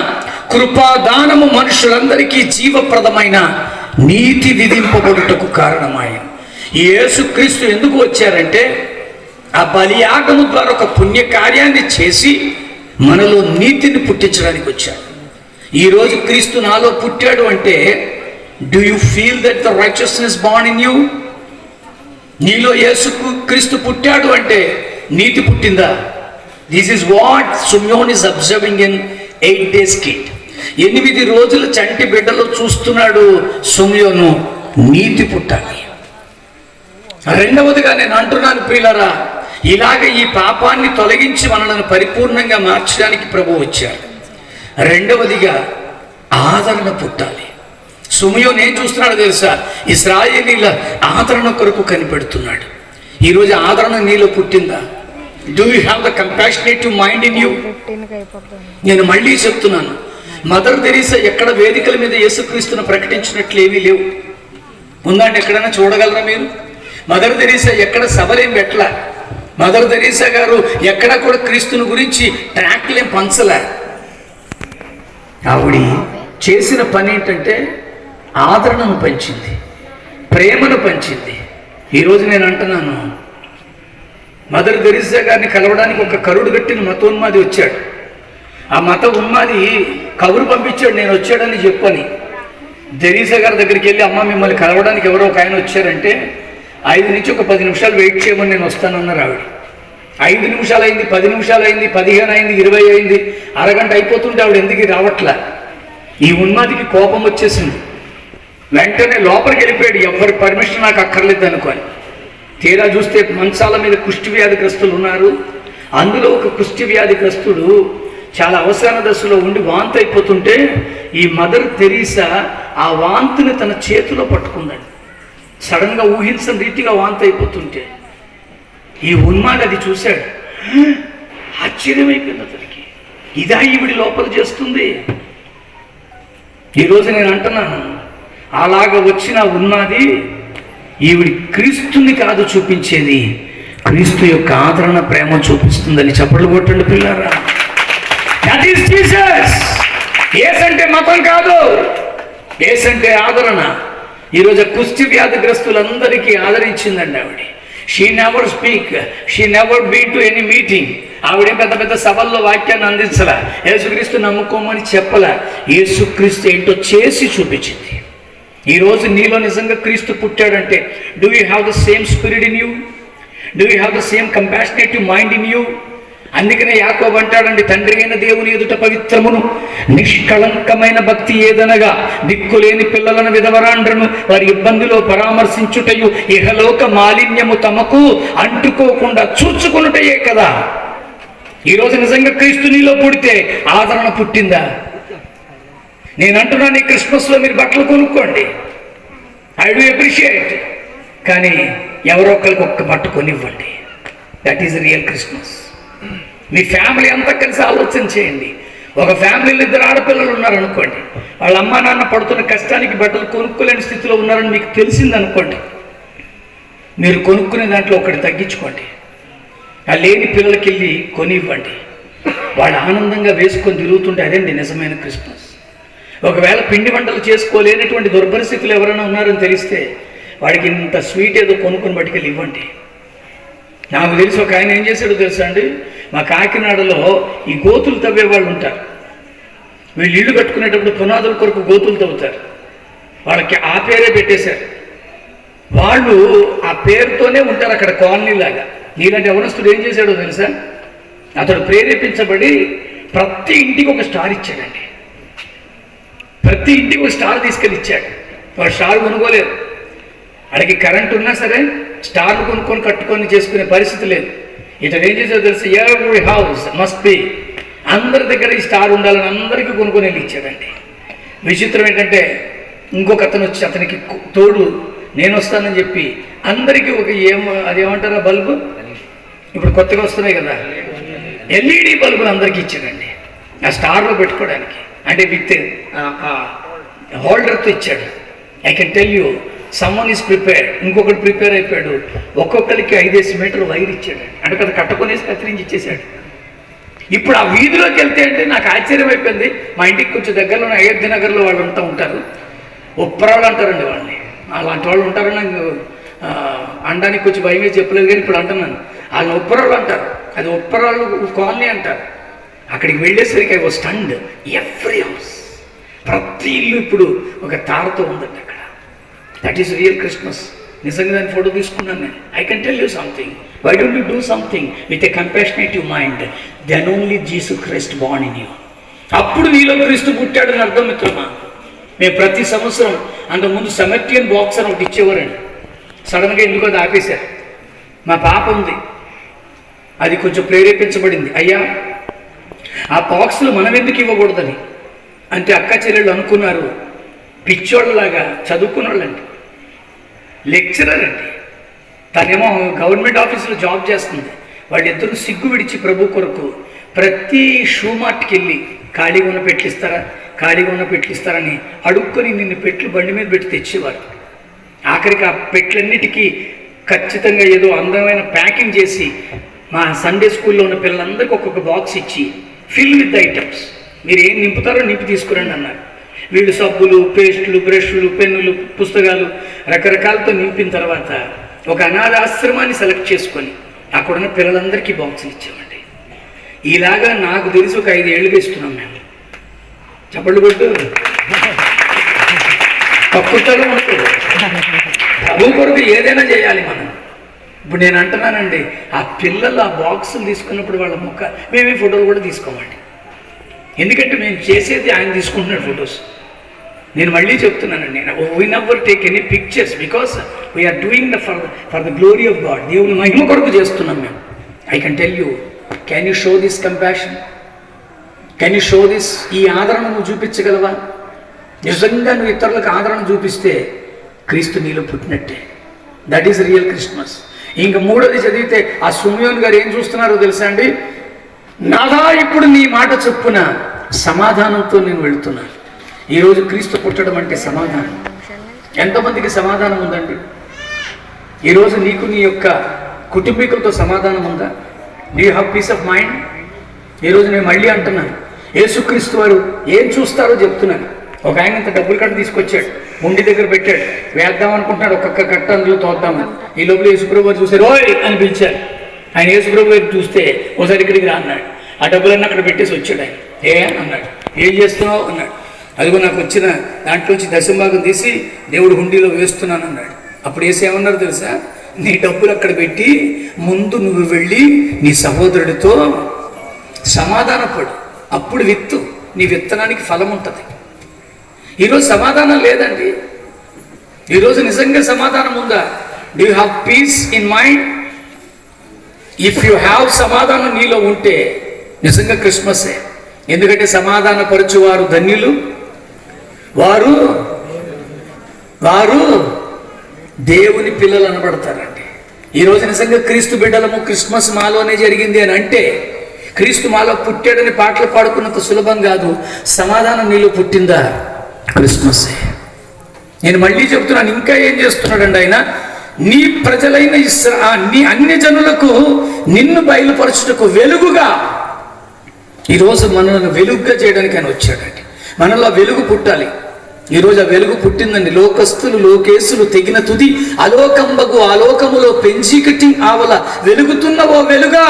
A: కృపాదానము మనుషులందరికీ జీవప్రదమైన నీతి విధింపబడుటకు కారణమాయను. యేసుక్రీస్తు ఎందుకు వచ్చారంటే ఆ బలియాగము ద్వారా ఒక పుణ్యకార్యాన్ని చేసి మనలో నీతిని పుట్టించడానికి వచ్చాడు. ఈరోజు క్రీస్తు నాలో పుట్టాడు అంటే, do you feel that the righteousness born in you? నీలో యేసుకు క్రీస్తు పుట్టాడు అంటే నీతి పుట్టిందా? This is what Simeon is observing in 8 days kid. 8 రోజుల చంటి బిడ్డలో చూస్తున్నాడు సిమియోను, నీతి పుట్టాలి. రెండవదిగా నేను అంటున్నాను ప్రియులారా, ఇలాగ ఈ పాపాన్ని తొలగించి మనలను పరిపూర్ణంగా మార్చడానికి ప్రభు వచ్చారు. రెండవదిగా ఆదరణ పుట్టాలి. సిమియోను ఏం చూస్తున్నాడో తెలుసా? ఇశ్రాయేలీల ఆదరణ కొరకు కనిపెడుతున్నాడు. ఈరోజు ఆదరణ నీలో పుట్టిందా? Do you have the compassionative mind in you? నేను మళ్ళీ చెప్తున్నాను, మదర్ తెరీసా ఎక్కడ వేదికల మీద యేసుక్రీస్తును ప్రకటించినట్లు ఏమీ లేవు. ఉందండి, ఎక్కడైనా చూడగలరా మీరు? మదర్ తెరీసా ఎక్కడ సభలేం పెట్టలా. మదర్ తెరీసా గారు ఎక్కడ కూడా క్రీస్తుని గురించి ట్రాక్లేం పంచలే. ఆవిడ చేసిన పని ఏంటంటే ఆదరణను పంచింది, ప్రేమను పంచింది. ఈరోజు నేను అంటున్నాను, మదర్ తెరీసా గారిని కలవడానికి ఒక కరుడు కట్టిన మతోన్మాది వచ్చాడు. ఆ మత ఉన్మాది కబురు పంపించాడు, నేను వచ్చాడని చెప్పని. తెరీసా గారి దగ్గరికి వెళ్ళి, అమ్మ మిమ్మల్ని కలవడానికి ఎవరో ఒక ఆయన వచ్చారంటే 5 నుంచి ఒక 10 నిమిషాలు వెయిట్ చేయమని నేను వస్తానన్నారు ఆవిడ. 5 నిమిషాలు అయింది, 10 నిమిషాలు అయింది, 15 అయింది, 20 అయింది, అరగంట అయిపోతుంటే ఆవిడ ఎందుకు రావట్లా. ఈ ఉన్మాదికి కోపం వచ్చేసింది. వెంటనే లోపలికి వెళ్ళిపోయాడు, ఎవరి పర్మిషన్ నాకు అక్కర్లేదు అనుకోని. తీరా చూస్తే మంచాల మీద కుష్టి వ్యాధిగ్రస్తులు ఉన్నారు. అందులో ఒక కుష్టి వ్యాధిగ్రస్తుడు చాలా అవసర దశలో ఉండి వాంతి అయిపోతుంటే ఈ మదర్ తెరీసా ఆ వాంతిని తన చేతిలో పట్టుకుందండి. సడన్గా ఊహించని రీతిగా వాంతి అయిపోతుంటే ఈ ఉన్మాది అది చూశాడు. ఆశ్చర్యమైపోయింది అతనికి, ఇదా ఈవిడి లోపల చేస్తుంది. ఈరోజు నేను అంటున్నాను, అలాగ వచ్చిన ఉన్మాది ఈవిడి క్రీస్తుని కాదు చూపించేది, క్రీస్తు యొక్క ఆదరణ ప్రేమ చూపిస్తుందని చప్పట్లు కొట్టండి పిల్లారా. That is Jesus. యేసు అంటే మతం కాదు, యేసు అంటే ఆదరణ. ఈరోజు కుష్టి వ్యాధిగ్రస్తులందరికీ ఆదరించిందండి ఆవిడ. She never speak, she never be to any meeting. ఆవిడే పెద్ద పెద్ద సభల్లో వాక్యాన్ని అందించలా, యేసుక్రీస్తు నమ్ముకోమని చెప్పలా. యేసుక్రీస్తు ఏంటో చేసి చూపించింది. ఈరోజు నీలో నిజంగా క్రీస్తు పుట్టాడంటే, do you have the same spirit in you? Do you have the same compassionative mind in you? అందుకనే యాకోబు అంటాడండి, తండ్రి అయిన దేవుని ఎదుట పవిత్రమును నిష్కళంకమైన భక్తి ఏదనగా దిక్కులేని పిల్లలను విధవరాండ్రను వారి ఇబ్బందిలో పరామర్శించుటయు ఇహలోక మాలిన్యము తమకు అంటుకోకుండా చూచుకునుటయే కదా. ఈరోజు నిజంగా క్రీస్తు నీలో పుడితే ఆదరణ పుట్టిందా? నేను అంటున్నాను, ఈ క్రిస్మస్లో మీరు బట్టలు కొనుక్కోండి, ఐ డూ అప్రిషియేట్. కానీ ఎవరో ఒకరికి ఒక్క బట్ట కొనివ్వండి. That is real Christmas. మీ ఫ్యామిలీ అంతా కలిసి ఆలోచన చేయండి. ఒక ఫ్యామిలీలో 2 ఆడపిల్లలు ఉన్నారనుకోండి, వాళ్ళ అమ్మా నాన్న పడుతున్న కష్టానికి బట్టలు కొనుక్కోలేని స్థితిలో ఉన్నారని మీకు తెలిసిందనుకోండి, మీరు కొనుక్కునే దాంట్లో ఒకటి తగ్గించుకోండి. ఆ లేని పిల్లలకి వెళ్ళి కొనివ్వండి. వాళ్ళు ఆనందంగా వేసుకొని తిరుగుతుంటే అదేంటి నిజమైన క్రిస్మస్. ఒకవేళ పిండి వంటలు చేసుకోలేనటువంటి దుర్పరిస్థితులు ఎవరైనా ఉన్నారని తెలిస్తే వాడికి ఇంత స్వీట్ ఏదో కొనుక్కొని బట్టుకెళ్ళి ఇవ్వండి. నాకు తెలిసి ఒక ఆయన ఏం చేశాడో తెలుసా అండి, మా కాకినాడలో ఈ గోతులు తవ్వే వాళ్ళు ఉంటారు. వీళ్ళు ఇల్లు కట్టుకునేటప్పుడు పునాదుల కొరకు గోతులు తవ్వుతారు. వాళ్ళకి ఆ పేరే పెట్టేశారు. వాళ్ళు ఆ పేరుతోనే ఉంటారు అక్కడ కాలనీలాగా. నీలాంటి యవనస్తుడు ఏం చేశాడో తెలుసా, అతడు ప్రేరేపించబడి ప్రతి ఇంటికి ఒక స్టార్ ఇచ్చాడండి. ప్రతి ఇంటికి ఒక స్టార్ తీసుకెళ్ళి ఇచ్చాడు. వాడు స్టార్ కొనుక్కోలేదు. అడిగి కరెంట్ ఉన్నా సరే స్టార్లు కొనుక్కొని కట్టుకొని చేసుకునే పరిస్థితి లేదు. ఇతను ఏం చేసాడో తెలుసు, ఎవ్రీ హౌస్ మస్ట్ బి, అందరి దగ్గర ఈ స్టార్ ఉండాలని అందరికీ కొనుక్కొని వెళ్ళి ఇచ్చాడండి. విచిత్రం ఏంటంటే ఇంకొక అతను వచ్చి అతనికి తోడు నేను వస్తానని చెప్పి అందరికీ ఒక అదేమంటారా బల్బు, ఇప్పుడు కొత్తగా వస్తున్నాయి కదా ఎల్ఈడి బల్బులు అందరికీ ఇచ్చాడండి ఆ స్టార్లో పెట్టుకోవడానికి. అంటే విత్ హోల్డర్తో ఇచ్చాడు. I can tell you someone is prepared. ఇంకొకటి ప్రిపేర్ అయిపోయాడు. ఒక్కొక్కరికి 5 మీటర్లు వైర్ ఇచ్చాడు. అంటే కదా కట్టుకునేసి కత్తిరించి ఇచ్చేసాడు. ఇప్పుడు ఆ వీధిలోకి వెళ్తే అంటే నాకు ఆశ్చర్యం అయిపోయింది. మా ఇంటికి కొంచెం దగ్గరలోనే అయోధ్య నగర్లో వాళ్ళు అంతా ఉంటారు. ఉప్పరాళ్ళు అంటారండి వాళ్ళని. అలాంటి వాళ్ళు ఉంటారని నాకు అనడానికి కొంచెం భయం వేసి చెప్పలేదు, కానీ ఇప్పుడు అంటున్నాను. వాళ్ళని ఉప్పరాళ్ళు అంటారు. అది ఉప్పరాళ్ళు కాలనీ అంటారు. అక్కడికి వెళ్ళేసరికి I was stunned. Every house, ప్రతి ఇల్లు ఇప్పుడు ఒక తారతో ఉందండి అక్కడ. That is real Christmas. నిజంగా దాని ఫోటో తీసుకున్నాను నేను. I can tell you something. Why don't you do something with a compassionative mind? Then only Jesus Christ born in you. అప్పుడు నీలో క్రీస్తు పుట్టాడని అర్థం మిత్రమా. మేము ప్రతి సంవత్సరం అంతకుముందు సెమెట్రియన్ బాక్స్ అని ఒకటి ఇచ్చేవారండి. సడన్గా ఎందుకో అది ఆపేశారు. మా పాప ఉంది, అది కొంచెం ప్రేరేపించబడింది, అయ్యా ఆ బాక్సులు మనం ఎందుకు ఇవ్వకూడదని. అంటే అక్క చెల్లెళ్ళు అనుకున్నారు, పిచ్చోళ్ళలాగా చదువుకున్న వాళ్ళండి, లెక్చరర్ అండి, తనేమో గవర్నమెంట్ ఆఫీసులో జాబ్ చేస్తుంది. వాళ్ళిద్దరూ సిగ్గు విడిచి ప్రభు కొరకు ప్రతి షూ మార్ట్కి వెళ్ళి ఖాళీగా ఉన్న పెట్లు ఇస్తారా, ఖాళీగా ఉన్న పెట్లు ఇస్తారని అడుక్కొని నిన్ను పెట్లు బండి మీద పెట్టి తెచ్చేవారు. ఆఖరికి ఆ పెట్లన్నిటికీ ఖచ్చితంగా ఏదో అందమైన ప్యాకింగ్ చేసి మా సండే స్కూల్లో ఉన్న పిల్లలందరికీ ఒక్కొక్క బాక్స్ ఇచ్చి ఫిల్ విత్ ద ఐటమ్స్, మీరు ఏం నింపుతారో నింపి తీసుకురండి అన్నారు. వీళ్ళు సబ్బులు, పేస్టులు, బ్రష్లు, పెన్నులు, పుస్తకాలు రకరకాలతో నింపిన తర్వాత ఒక అనాథాశ్రమాన్ని సెలెక్ట్ చేసుకొని అక్కడున్న పిల్లలందరికీ బాక్సులు ఇచ్చామండి. ఇలాగా నాకు తెలిసి ఒక 5 ఏళ్ళుగా ఇస్తున్నాం మేము. చప్పట్లు కొట్టు. తక్కువలో ఉంటుంది. ప్రభు కొరకు ఏదైనా చేయాలి మనం. ఇప్పుడు నేను అంటున్నానండి, ఆ పిల్లలు ఆ బాక్సులు తీసుకున్నప్పుడు వాళ్ళ మేమే ఫోటోలు కూడా తీసుకోమండి. ఎందుకంటే మేము చేసేది ఆయన తీసుకుంటున్నాడు ఫొటోస్. నేను మళ్ళీ చెప్తున్నానండి, we never take any pictures because we are doing for the glory of God. దేవుని మహిమ కొరకు చేస్తున్నాం మేము. I can tell you, can you show this compassion? Can you show this? ఈ ఆదరణ నువ్వు చూపించగలవా? నిజంగా నువ్వు ఇతరులకు ఆదరణ చూపిస్తే క్రీస్తు నీలో పుట్టినట్టే. That is real Christmas. ఇంక 3వది చదివితే ఆ సుమియోన్ గారు ఏం చూస్తున్నారో తెలుసా అండి? నాదా ఇప్పుడు నీ మాట చొప్పున సమాధానంతో నేను వెళుతున్నాను. ఈరోజు క్రీస్తు పుట్టడం అంటే సమాధానం. ఎంతమందికి సమాధానం ఉందండి? ఈరోజు నీకు నీ యొక్క కుటుంబీకులతో సమాధానం ఉందా? Do you have piece of mind? ఈరోజు నేను మళ్ళీ అంటున్నాను, యేసుక్రీస్తు వారు ఏం చూస్తారో చెప్తున్నాను. ఒక ఆయన ఇంత డబ్బులు కట్ట తీసుకొచ్చాడు, ముండి దగ్గర పెట్టాడు, వేద్దాం అనుకుంటున్నాడు, ఒక్కొక్క కట్ట అందులో తోద్దామని. ఈ లోపల యేసుప్రభు వారు చూసారు, ఓయ్ అని పిలిచారు. ఆయన యేసుప్రభు వారు చూస్తే ఒకసారి ఇక్కడికి రా అన్నాడు. ఆ డబ్బులన్నీ అక్కడ పెట్టేసి వచ్చాడు. ఆయన ఏ అన్నాడు, ఏం చేస్తున్నావు అన్నాడు. అదిగో నాకు వచ్చిన దాంట్లోంచి దశంభాగం తీసి దేవుడు హుండీలో వేస్తున్నాను అన్నాడు. అప్పుడు ఏమన్నారు తెలుసా? నీ డబ్బులు అక్కడ పెట్టి ముందు నువ్వు వెళ్ళి నీ సహోదరుడితో సమాధానపడు, అప్పుడు విత్తు, నీ విత్తనానికి ఫలం ఉంటుంది. ఈరోజు సమాధానం లేదండి. ఈరోజు నిజంగా సమాధానం ఉందా? Do you have piece in mind? If you have సమాధానం నీలో ఉంటే నిజంగా క్రిస్మసే. ఎందుకంటే సమాధాన పరచువారు ధన్యులు, వారు వారు దేవుని పిల్లలు అనబడతారండి. ఈరోజు నిజంగా క్రీస్తు బిడ్డలము క్రిస్మస్ మాలోనే జరిగింది అని అంటే, క్రీస్తు మాలో పుట్టాడని పాటలు పాడుకున్నంత సులభం కాదు. సమాధానం నీలో పుట్టిందా? క్రిస్మసే. నేను మళ్ళీ చెప్తున్నాను, ఇంకా ఏం చేస్తున్నాడండి ఆయన? నీ ప్రజలైన నీ అన్ని జనులకు నిన్ను బయలుపరచుటకు వెలుగుగా. ఈరోజు మనల్ని వెలుగుగా చేయడానికి ఆయన వచ్చాడండి. మనలో వెలుగు పుట్టాలి. ఈరోజు ఆ వెలుగు పుట్టిందండి. లోకస్తులు లోకేశులు తెగిన తుది అలోకంబగు ఆలోకములో పెంచీకటి ఆవల వెలుగుతున్న ఓ వెలుగా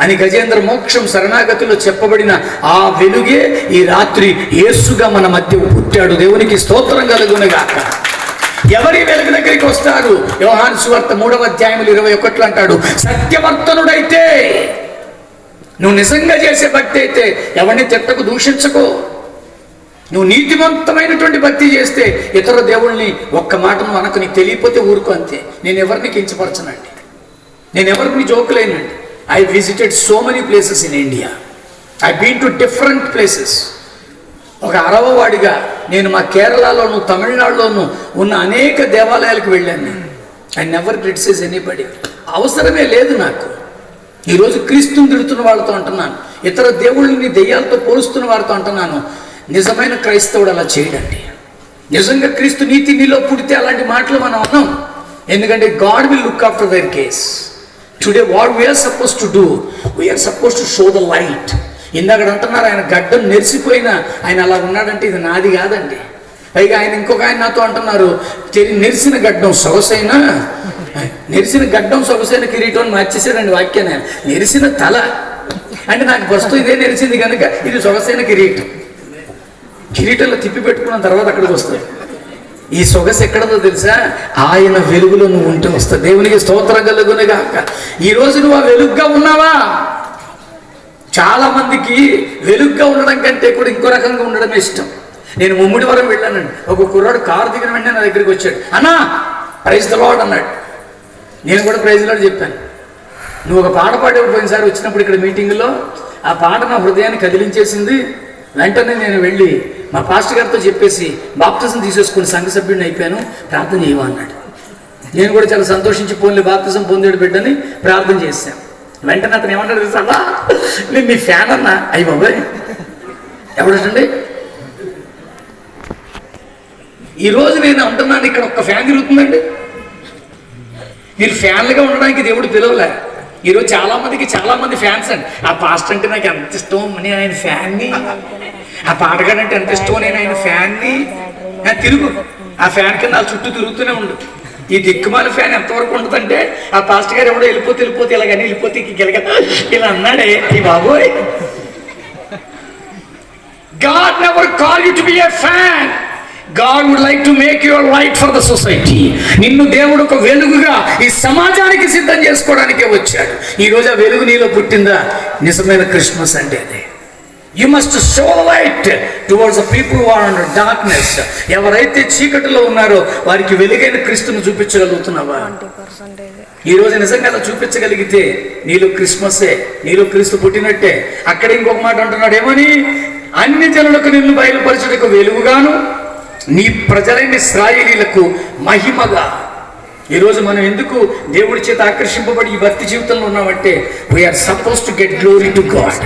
A: అని గజేంద్ర మోక్షం శరణాగతిలో చెప్పబడిన ఆ వెలుగే ఈ రాత్రి యేసుగా మన మధ్య పుట్టాడు. దేవునికి స్తోత్రం కలుగునుగాక. ఎవరి వెలుగు దగ్గరికి వస్తారు? యోహాను సువార్త 3వ అధ్యాయం 21 అంటాడు, సత్యవర్తనుడైతే, నువ్వు నిజంగా చేసే భక్తి అయితే ఎవరిని తిట్టకు, దూషించకు. నువ్వు నీతివంతమైనటువంటి భక్తి చేస్తే ఇతర దేవుళ్ళని ఒక్క మాటను మనకు నీకు తెలియకపోతే ఊరుకో, అంతే. నేను ఎవరిని కించపరచనండి, నేను ఎవరికి జోకులేనండి. I visited so many places in India. I've been to different places. ఒక అరవవాడిగా నేను మా కేరళలోను తమిళనాడులోను ఉన్న అనేక దేవాలయాలకు వెళ్ళాను నేను. I never criticize anybody. అవసరమే లేదు నాకు. ఈరోజు క్రీస్తుని తిడుతున్న వాళ్ళతో అంటున్నాను, ఇతర దేవుళ్ళని దెయ్యాలతో పోలుస్తున్న వారితో అంటున్నాను, నిజమైన క్రైస్తవుడు అలా చేయడండి. నిజంగా క్రీస్తు నీతి నీలో పుడితే అలాంటి మాటలు మనం అన్నాం. ఎందుకంటే God will look after their case. Today what we are suppose to do, we are suppose to show the light. ఇందాక అంటున్నారు, ఆయన గడ్డం నెరిసిపోయినా ఆయన అలా ఉన్నాడంటే ఇది నాది కాదండి. పైగా ఆయన ఇంకొక ఆయన నాతో అంటున్నారు, నెరిసిన గడ్డం సొగసైనా, నెరిసిన గడ్డం సొగసైన కిరీటం మార్చేసాడండి వాక్యాన్ని. నెరిసిన తల అంటే నాకు ప్రస్తుతం ఇదే నెరిసింది కనుక ఇది సొగసైన కిరీటం. కిరీటంలో తిప్పి పెట్టుకున్న తర్వాత అక్కడికి వస్తాయి. ఈ సొగసు ఎక్కడదో తెలుసా? ఆయన వెలుగులో నువ్వు ఉంటే వస్తా. దేవునికి స్తోత్రం కలుగునుగాక. ఈరోజు నువ్వు ఆ వెలుగుగా ఉన్నావా? చాలా మందికి వెలుగుగా ఉండడం కంటే కూడా ఇంకో రకంగా ఉండడమే ఇష్టం. నేను ముమ్మిడివరం వెళ్ళానండి. ఒక కుర్రాడు కారు దిగిన వెంటనే నా దగ్గరికి వచ్చాడు. అన్నా ప్రైజ్ ద లార్డ్ అన్నాడు. నేను కూడా ప్రైజ్ ద లార్డ్ చెప్పాను. నువ్వు ఒక పాట పాడేవాడు పోయినసారి వచ్చినప్పుడు ఇక్కడ మీటింగ్లో. ఆ పాట నా హృదయాన్ని కదిలించేసింది. వెంటనే నేను వెళ్ళి మా పాస్టర్ గారితో చెప్పేసి బాప్తిజం తీసేసుకుని సంఘ సభ్యుడిని అయిపోయాను, ప్రార్థన చేయవా అన్నాడు. నేను కూడా చాలా సంతోషించి పోన్లే బాప్తిజం పొందేడు బిడ్డని ప్రార్థన చేశాను. వెంటనే అతను ఏమంటాడు తెలుసా? నేను నీ ఫ్యాన్ అన్నా. అయ్యి బాబాయ్ ఎవడండి? ఈరోజు నేను అంటున్నాను, ఇక్కడ ఒక్క ఫ్యాన్ తిరుగుతుందండి. మీరు ఫ్యాన్లుగా ఉండడానికి దేవుడు పిలవలే. ఈరోజు చాలా మంది ఫ్యాన్స్ అండి. ఆ పాస్టర్ అంటే నాకు ఎంత ఇష్టం, నేను ఆయన ఫ్యాన్ని. ఆ పాటగాడంటే ఎంత ఇష్టం, నేను ఆయన ఫ్యాన్ని. తిరుగు ఆ ఫ్యాన్ కింద వాళ్ళ చుట్టూ తిరుగుతూనే ఉండు. ఈ దిక్కుమాల ఫ్యాన్ ఎంతవరకు ఉంటుందంటే ఆ పాస్టర్ గారు ఎవడో వెళ్ళిపోతే ఇలాగని వెళ్ళిపోతే ఇలా అన్నాడే. ఈ బాబోయ్, God never called you to be a fan. God would like to make you a light for the society. నిన్ను దేవుడు ఒక వెలుగుగా ఈ సమాజానికి సిద్ధం చేసుకోవడానికే వచ్చాడు. ఈరోజు ఆ వెలుగు నీలో పుట్టిందా? నిజమైన క్రిస్మస్ అంటే అదే. You must show light towards the people who are under darkness. ఎవరైతే చీకటిలో ఉన్నారో వారికి వెలుగైన క్రీస్తును చూపించగలుగుతున్నావా? ఈరోజు నిజంగా అలా చూపించగలిగితే నీలో క్రిస్మసే, నీలో క్రీస్తు పుట్టినట్టే. అక్కడ ఇంకొక మాట అంటున్నాడు, ఏమని? అన్ని జనులకు నిన్ను బయలుపరచుటకు వెలుగుగాను నీ ప్రజలైన ఇశ్రాయేలీయులకు మహిమగా. ఈరోజు మనం ఎందుకు దేవుడి చేత ఆకర్షింపబడి ఈ భక్తి జీవితంలో ఉన్నామంటే we are suppose to get glory to God.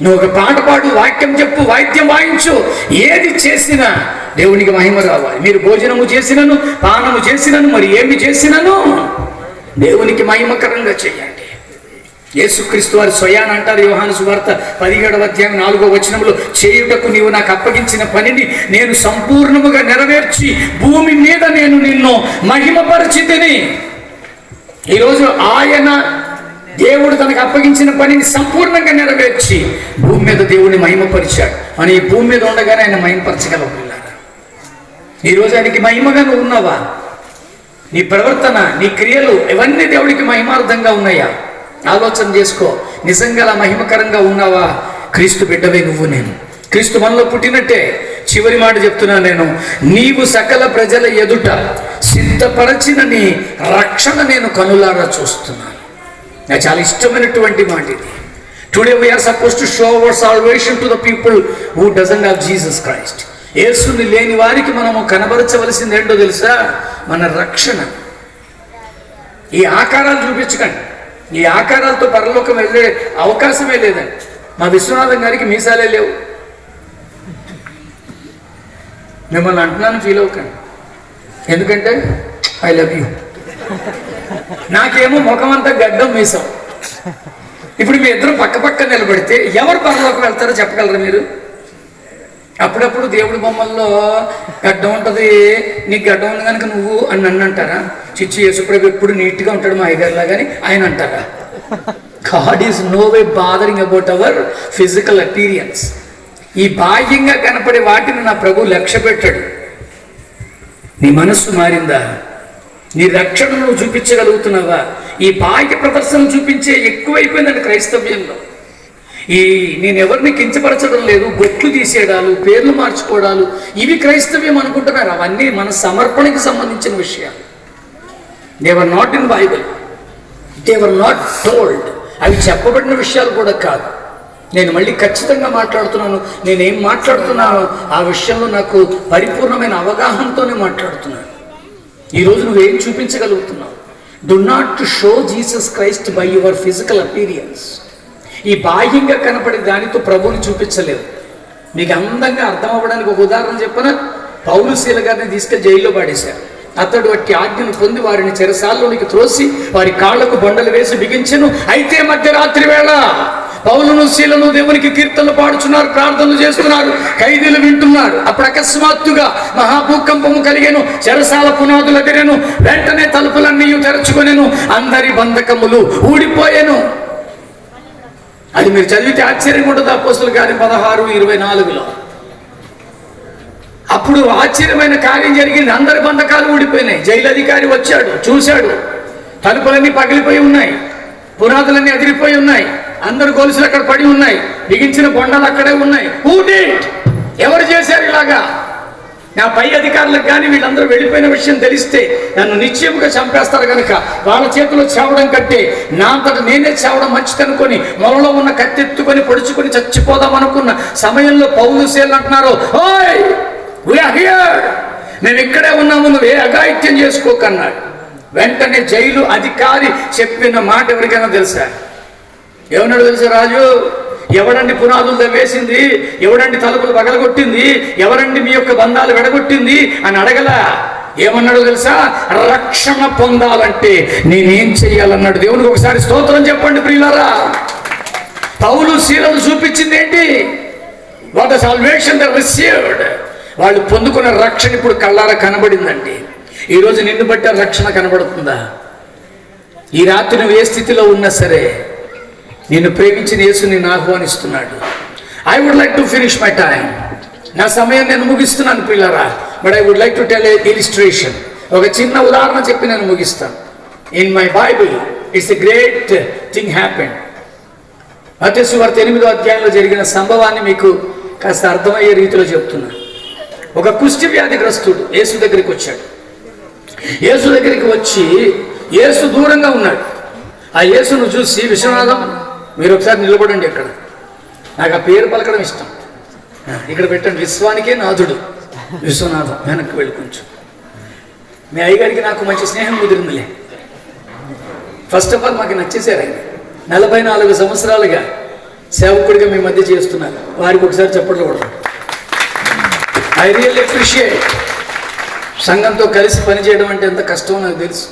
A: నువ్వు ఒక పాట పాడు, వాక్యం చెప్పు, వాయిద్యం వాయించు, ఏది చేసినా దేవునికి మహిమ రావాలి. మీరు భోజనము చేసినను, పానము చేసినను, మరి ఏమి చేసినను దేవునికి మహిమకరంగా చేయండి. యేసుక్రీస్తు వారు స్వయాన అంటారు, యోహాను సువార్త 17వ అధ్యాయం 4వ వచనంలో, చేయుటకు నీవు నాకు అప్పగించిన పనిని నేను సంపూర్ణముగా నెరవేర్చి భూమి మీద నేను నిన్ను మహిమపరిచితిని. ఈరోజు ఆయన దేవుడు తనకు అప్పగించిన పనిని సంపూర్ణంగా నెరవేర్చి భూమి మీద దేవుడిని మహిమపరిచాడు. అని ఈ భూమి మీద ఉండగానే ఆయన మహిమపరచగలవు. ఈరోజు ఆయనకి మహిమగా నువ్వు ఉన్నావా? నీ ప్రవర్తన, నీ క్రియలు ఇవన్నీ దేవుడికి మహిమార్థంగా ఉన్నాయా? ఆలోచన చేసుకో. నిజంగా అలా మహిమకరంగా ఉన్నావా? క్రీస్తు బిడ్డవే నువ్వు, నేను. క్రీస్తు మనలో పుట్టినట్టే. చివరి మాట చెప్తున్నాను నేను, నీవు సకల ప్రజల ఎదుట సిద్ధపరచిన నీ రక్షణ నేను కనులారా చూస్తున్నాను. నాకు చాలా ఇష్టమైనటువంటి మాట ఇది. Today we are suppose to show our salvation to the people who doesn't have Jesus Christ. యేసుని లేని వారికి మనము కనబరచవలసింది ఏంటో తెలుసా? మన రక్షణ. ఈ ఆకారాలు చూపించకండి. ఈ ఆకారాలతో పరలోకం వెళ్ళే అవకాశమే లేదండి. మా విశ్వనాథం గారికి మీసాలే లేవు. మిమ్మల్ని అంటున్నాను, ఫీల్ అవ్వకండి. ఎందుకంటే ఐ లవ్ యూ. నాకేమో ముఖం అంతా గడ్డం మీసాం. ఇప్పుడు మీ ఇద్దరు పక్క నిలబడితే ఎవరు పరలోకం వెళ్తారో చెప్పగలరా మీరు? అప్పుడప్పుడు దేవుడి బొమ్మల్లో గడ్డం ఉంటుంది, నీకు గడ్డం ఉంది కనుక నువ్వు అని నన్ను అంటారా? చిచ్చి యేసుప్రభు ఎప్పుడు నీట్గా ఉంటాడు మా అయ్యగారిలా కానీ ఆయన అంటారా? God is no way bothering about our physical appearance. ఈ బాహ్యంగా కనపడే వాటిని నా ప్రభు లక్ష్య పెట్టాడు. నీ మనస్సు మారిందా? నీ రక్షణ నువ్వు చూపించగలుగుతున్నావా? ఈ బాహ్య ప్రదర్శన చూపించే ఎక్కువైపోయిందండి క్రైస్తవ్యంలో. నేను ఎవరిని కించపరచడం లేదు, బొట్లు తీసేయడాలు, పేర్లు మార్చుకోవడాలు, ఇవి క్రైస్తవ్యం అనుకుంటున్నారు. అవన్నీ మన సమర్పణకి సంబంధించిన విషయాలు. They were not in Bible, they were not told. అవి చెప్పబడిన విషయాలు కూడా కాదు. నేను మళ్ళీ ఖచ్చితంగా మాట్లాడుతున్నాను. నేనేం మాట్లాడుతున్నానో ఆ విషయంలో నాకు పరిపూర్ణమైన అవగాహనతోనే మాట్లాడుతున్నాను. ఈరోజు నువ్వేం చూపించగలుగుతున్నావు? Do not show Jesus Christ by your physical appearance. ఈ బాహ్యంగా కనపడే దానితో ప్రభువుని చూపించలేవు. మీకు అందంగా అర్థం అవ్వడానికి ఒక ఉదాహరణ చెప్పనా? పౌలు శీల గారిని తీసుకెళ్లి జైల్లో పడేశారు. అతడు అట్టి ఆజ్ఞను పొంది వారిని చెరసాల్లోనికి త్రోసి వారి కాళ్లకు బండలు వేసి బిగించెను. అయితే మధ్యరాత్రి వేళ పౌలును శీలను దేవునికి కీర్తనలు పాడుచున్నారు, ప్రార్థనలు చేస్తున్నారు, ఖైదీలు వింటున్నారు. అప్పుడు అకస్మాత్తుగా మహాభూకంపము కలిగెను, చెరసాల పునాదులు ఎదిరెను, వెంటనే తలుపులన్నీ తెరచుకొనెను, అందరి బంధకములు ఊడిపోయెను. అది మీరు చదివితే ఆశ్చర్యం ఉంటుంది. అపోస్తుల కార్యం 16:24. అప్పుడు ఆశ్చర్యమైన కార్యం జరిగింది. అందరి బంధకాలు ఊడిపోయినాయి. జైలు అధికారి వచ్చాడు, చూశాడు, తలుపులన్నీ పగిలిపోయి ఉన్నాయి, పునాదులన్నీ అదిరిపోయి ఉన్నాయి, అందరు గొలుసులు అక్కడ పడి ఉన్నాయి, బిగించిన బొండాలు అక్కడే ఉన్నాయి. Who did? ఎవరు చేశారు ఇలాగా? నా పై అధికారులకు కానీ వీళ్ళందరూ వెళ్ళిపోయిన విషయం తెలిస్తే నన్ను నిశ్చయముగా చంపేస్తారు కనుక వాళ్ళ చేతిలో చావడం కంటే నా అంతటా నేనే చావడం మంచిదనుకొని మొలలో ఉన్న కత్తెత్తుకొని పొడుచుకొని చచ్చిపోదాం అనుకున్న సమయంలో పౌలు శీలలు అంటున్నారు, ఓయ్ we are here, మేము ఇక్కడే ఉన్నాము, నువ్వు ఏ అఘాయిత్యం చేసుకోకన్నాడు. వెంటనే జైలు అధికారి చెప్పిన మాట ఎవరికైనా తెలుసా? ఏమన్నాడు తెలుసా రాజు? ఎవడండి పునాదులు తవ్వేసింది, ఎవడండి తలుపులు పగలగొట్టింది, ఎవరండి మీ యొక్క బంధాలు వెడగొట్టింది అని అడగలా. ఏమన్నాడు తెలుసా? రక్షణ పొందాలంటే నేనేం చెయ్యాలన్నాడు. దేవునికి ఒకసారి స్తోత్రం చెప్పండి ప్రియులారా. పౌలు శీలలు చూపించింది ఏంటి? What the salvation they received. వాళ్ళు పొందుకున్న రక్షణ ఇప్పుడు కళ్ళారా కనబడిందండి. ఈరోజు నిన్ను బట్టి ఆ రక్షణ కనబడుతుందా? ఈ రాత్రి నువ్వు ఏ స్థితిలో ఉన్నా సరే నిన్ను ప్రేమించిన యేసు నిన్ను ఆహ్వానిస్తున్నాడు. I would like to finish my time. నా సమయం నేను ముగిస్తున్నాను పిల్లరా. But I would like to tell a illustration. ఒక చిన్న ఉదాహరణ చెప్పి నేను ముగిస్తాను. In my Bible it's a great thing happened. మత్తయి సువార్త 8వ అధ్యాయంలో జరిగిన సంభవాన్ని మీకు కాస్త అర్థమయ్యే రీతిలో చెప్తున్నాను. ఒక కుష్టి వ్యాధిగ్రస్తుడు యేసు దగ్గరికి వచ్చాడు. యేసు దగ్గరికి వచ్చి యేసు దూరంగా ఉన్నాడు. ఆ యేసును చూసి, విశ్వనాథం మీరు ఒకసారి నిలబడండి, ఇక్కడ నాకు ఆ పేరు పలకడం ఇష్టం, ఇక్కడ పెట్టండి, విశ్వానికే నాథుడు విశ్వనాథం, వెనక్కి వెళ్ళి కొంచెం. మీ అయ్యగారికి నాకు మంచి స్నేహం కుదిరిందిలే. ఫస్ట్ ఆఫ్ ఆల్ మాకు నచ్చేసారు ఆయన. 44 సంవత్సరాలుగా సేవకుడిగా మీ మధ్య చేస్తున్నారు. వారికి ఒకసారి చప్పట్లు కొడతాం. I really appreciate. సంఘంతో కలిసి పనిచేయడం అంటే ఎంత కష్టమో నాకు తెలుసు.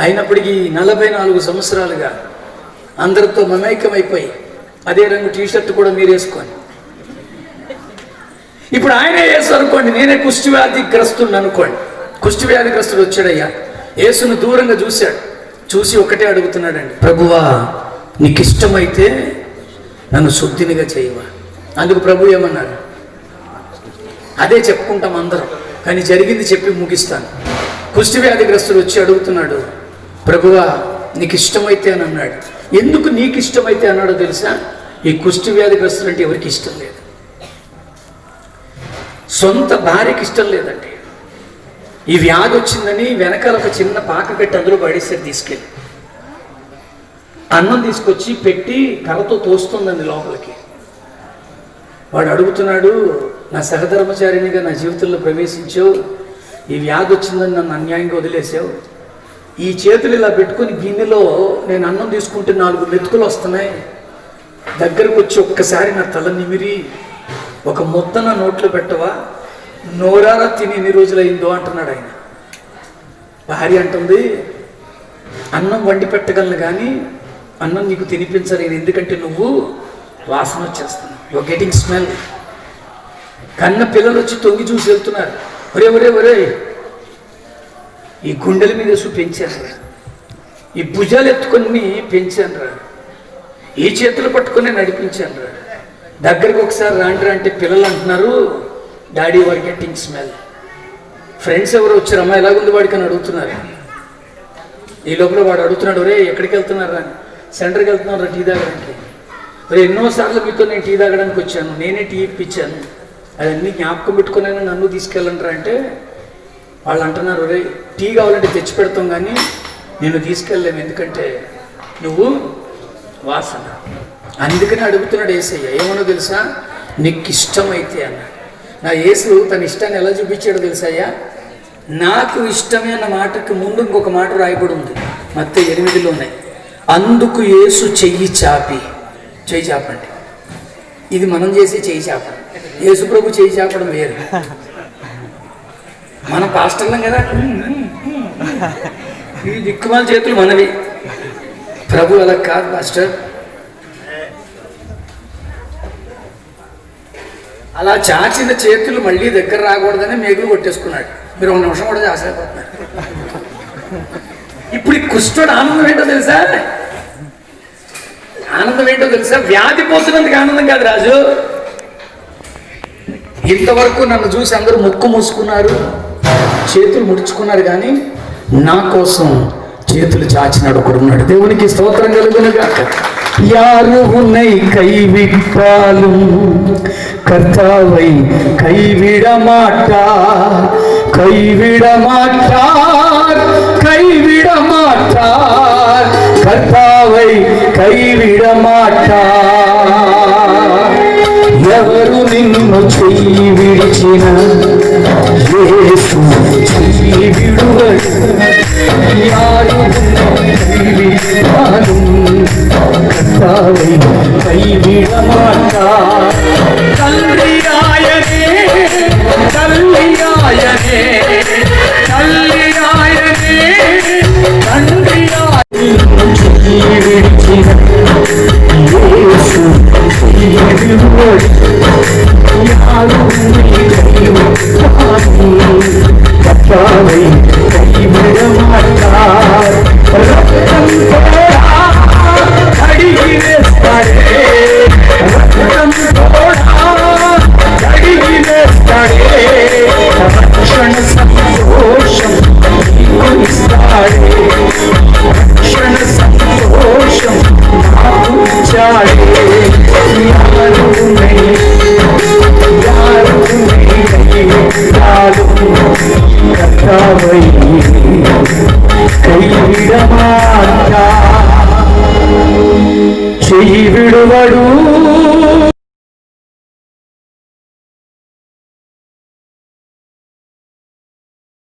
A: అయినప్పటికీ 44 సంవత్సరాలుగా అందరితో మమైక్యమైపోయి అదే రంగు టీషర్ట్ కూడా మీరు వేసుకొని, ఇప్పుడు ఆయనే యేసు అనుకోండి, నేనే కుష్టి వ్యాధిగ్రస్తుడు అనుకోండి. కుష్టి వ్యాధిగ్రస్తుడు వచ్చాడయ్యా, యేసును దూరంగా చూశాడు. చూసి ఒకటే అడుగుతున్నాడండి, ప్రభువా నీకు ఇష్టమైతే నన్ను శుద్ధినిగా చేయవా. అందుకు ప్రభు ఏమన్నాడు? అదే చెప్పుకుంటాం అందరం, కానీ జరిగింది చెప్పి ముగిస్తాను. కుష్టి వ్యాధిగ్రస్తుడు వచ్చి అడుగుతున్నాడు, ప్రభువా నీకు ఇష్టమైతే అని అన్నాడు. ఎందుకు నీకు ఇష్టమైతే అన్నాడో తెలుసా? ఈ కుష్టి వ్యాధిగ్రస్తులు అంటే ఎవరికి ఇష్టం లేదు. సొంత భార్యకి ఇష్టం లేదండి. ఈ వ్యాధి వచ్చిందని వెనకాల ఒక చిన్న పాక పెట్టి అందులో పడేసారు. తీసుకెళ్ళి అన్నం తీసుకొచ్చి పెట్టి కర్రతో తోస్తుందండి లోపలికి. వాడు అడుగుతున్నాడు, నా సహధర్మచారినిగా నా జీవితంలో ప్రవేశించావు, ఈ వ్యాధి వచ్చిందని నన్ను అన్యాయంగా వదిలేసావు, ఈ చేతులు ఇలా పెట్టుకుని గిన్నెలో నేను అన్నం తీసుకుంటే 4 మెతుకులు వస్తున్నాయి, దగ్గరకు వచ్చి ఒక్కసారి నా తల నిమిరి ఒక ముద్ద నా నోట్లో పెట్టవా, నోరారా తిని ఎన్ని రోజులైందో అంటున్నాడు ఆయన. భార్య అంటుంది, అన్నం వండి పెట్టగలను కానీ అన్నం నీకు తినిపించలేను, ఎందుకంటే నువ్వు వాసన వచ్చేస్తున్నావు, యు ఆర్ గెటింగ్ స్మెల్. కన్న పిల్లలు వచ్చి తొంగి చూసి వెళ్తున్నారు, ఒరే ఒరే ఒరే, ఈ గుండెల మీద వేసు పెంచాను రా, ఈ భుజాలు ఎత్తుకొని పెంచాను రా, ఈ చేతులు పట్టుకొని నడిపించాను రా, దగ్గరికి ఒకసారి రాండ్రా అంటే పిల్లలు అంటున్నారు, డాడీ వర్ గెట్టింగ్ స్మెల్. ఫ్రెండ్స్ ఎవరు వచ్చారు, అమ్మ ఎలాగుంది వాడికి అని అడుగుతున్నారు. ఈ లోపల వాడు అడుగుతున్నాడు, ఒరే ఎక్కడికి వెళ్తున్నారా అని. సెంటర్కి వెళ్తున్నారు రా టీ తాగడానికి. మరి ఎన్నోసార్లు మీతో నేను టీ తాగడానికి వచ్చాను, నేనే టీ ఇప్పించాను, అవన్నీ జ్ఞాపకం పెట్టుకున్నాను, నన్ను తీసుకెళ్ళంటారా అంటే వాళ్ళు అంటున్నారు, ఒరే టీ కావాలంటే తెచ్చి పెడతాం కానీ నేను తీసుకెళ్ళలేము, ఎందుకంటే నువ్వు వాసన. అందుకని అడుగుతున్నాడు యేసయ్య. ఏమన్నా తెలుసా? నీకు ఇష్టమైతే అన్నాడు. నా యేసు తన ఇష్టాన్ని ఎలా చూపించాడో తెలుసాయ్యా? నాకు ఇష్టమే అన్న మాటకి ముందు ఇంకొక మాట రాయబడి ఉంది మత్తయి 8లోనే. అందుకు యేసు చెయ్యి చాపి, చెయ్యి చాపండి, ఇది మనం చేసే చెయ్యి చాపడం. యేసు ప్రభు చెయ్యి చాపడం వేరు, మన పాస్టర్లం కదా, ఈ దిక్కుమాల చేతులు మనవి. ప్రభు అలా కాదు పాస్టర్. అలా చాచిన చేతులు మళ్ళీ దగ్గర రాకూడదని మేకులు కొట్టేసుకున్నాడు. మీరు 1 నిమిషం కూడా ఆశపోతున్నారు. ఇప్పుడు ఈ కుష్ఠుడు ఆనందం ఏంటో తెలుసా? వ్యాధి పోతున్నందుకు ఆనందం కాదు రాజు, ఇంతవరకు నన్ను చూసి అందరూ ముక్కు మూసుకున్నారు, చేతులు ముడుచుకున్నారు, కానీ నా కోసం చేతులు చాచినాడు ఒకడున్నాడు. దేవునికి స్తోత్రం కలుగునుగాక. யாரு உன்னை கைவிட்டாலும் கர்த்தாவை கைவிட மாட்டார், கைவிட மாட்டார், கைவிட மாட்டார், கர்த்தாவை கைவிட மாட்டார். ఎవరు నిన్ను చెయ్యి విడిచిన యేసు చెయ్యి విడువడు. யாரு கர்த்தாவை கைவிட மாட்டார். கல்லியாயனே கல்லியாயனே கல்லியாயனே கல்லியாயனே விடுச்சின இயேசு விடுவடு. யாரும் கர்த்தாவை கைவிட மாட்டார். ரத்தம் தோடா அடிகி வேஸ்தாடே, ரத்தம் தோடா அடிகி வேஸ்தாடே, ரక్షణ సంతోషం ఇస్తాడే, రక్షణ సంతోషం నాకు ఇచ్చాడే. యారు கர்த்தாவை கைவிட மாட்டார். చెయ్యి విడువడు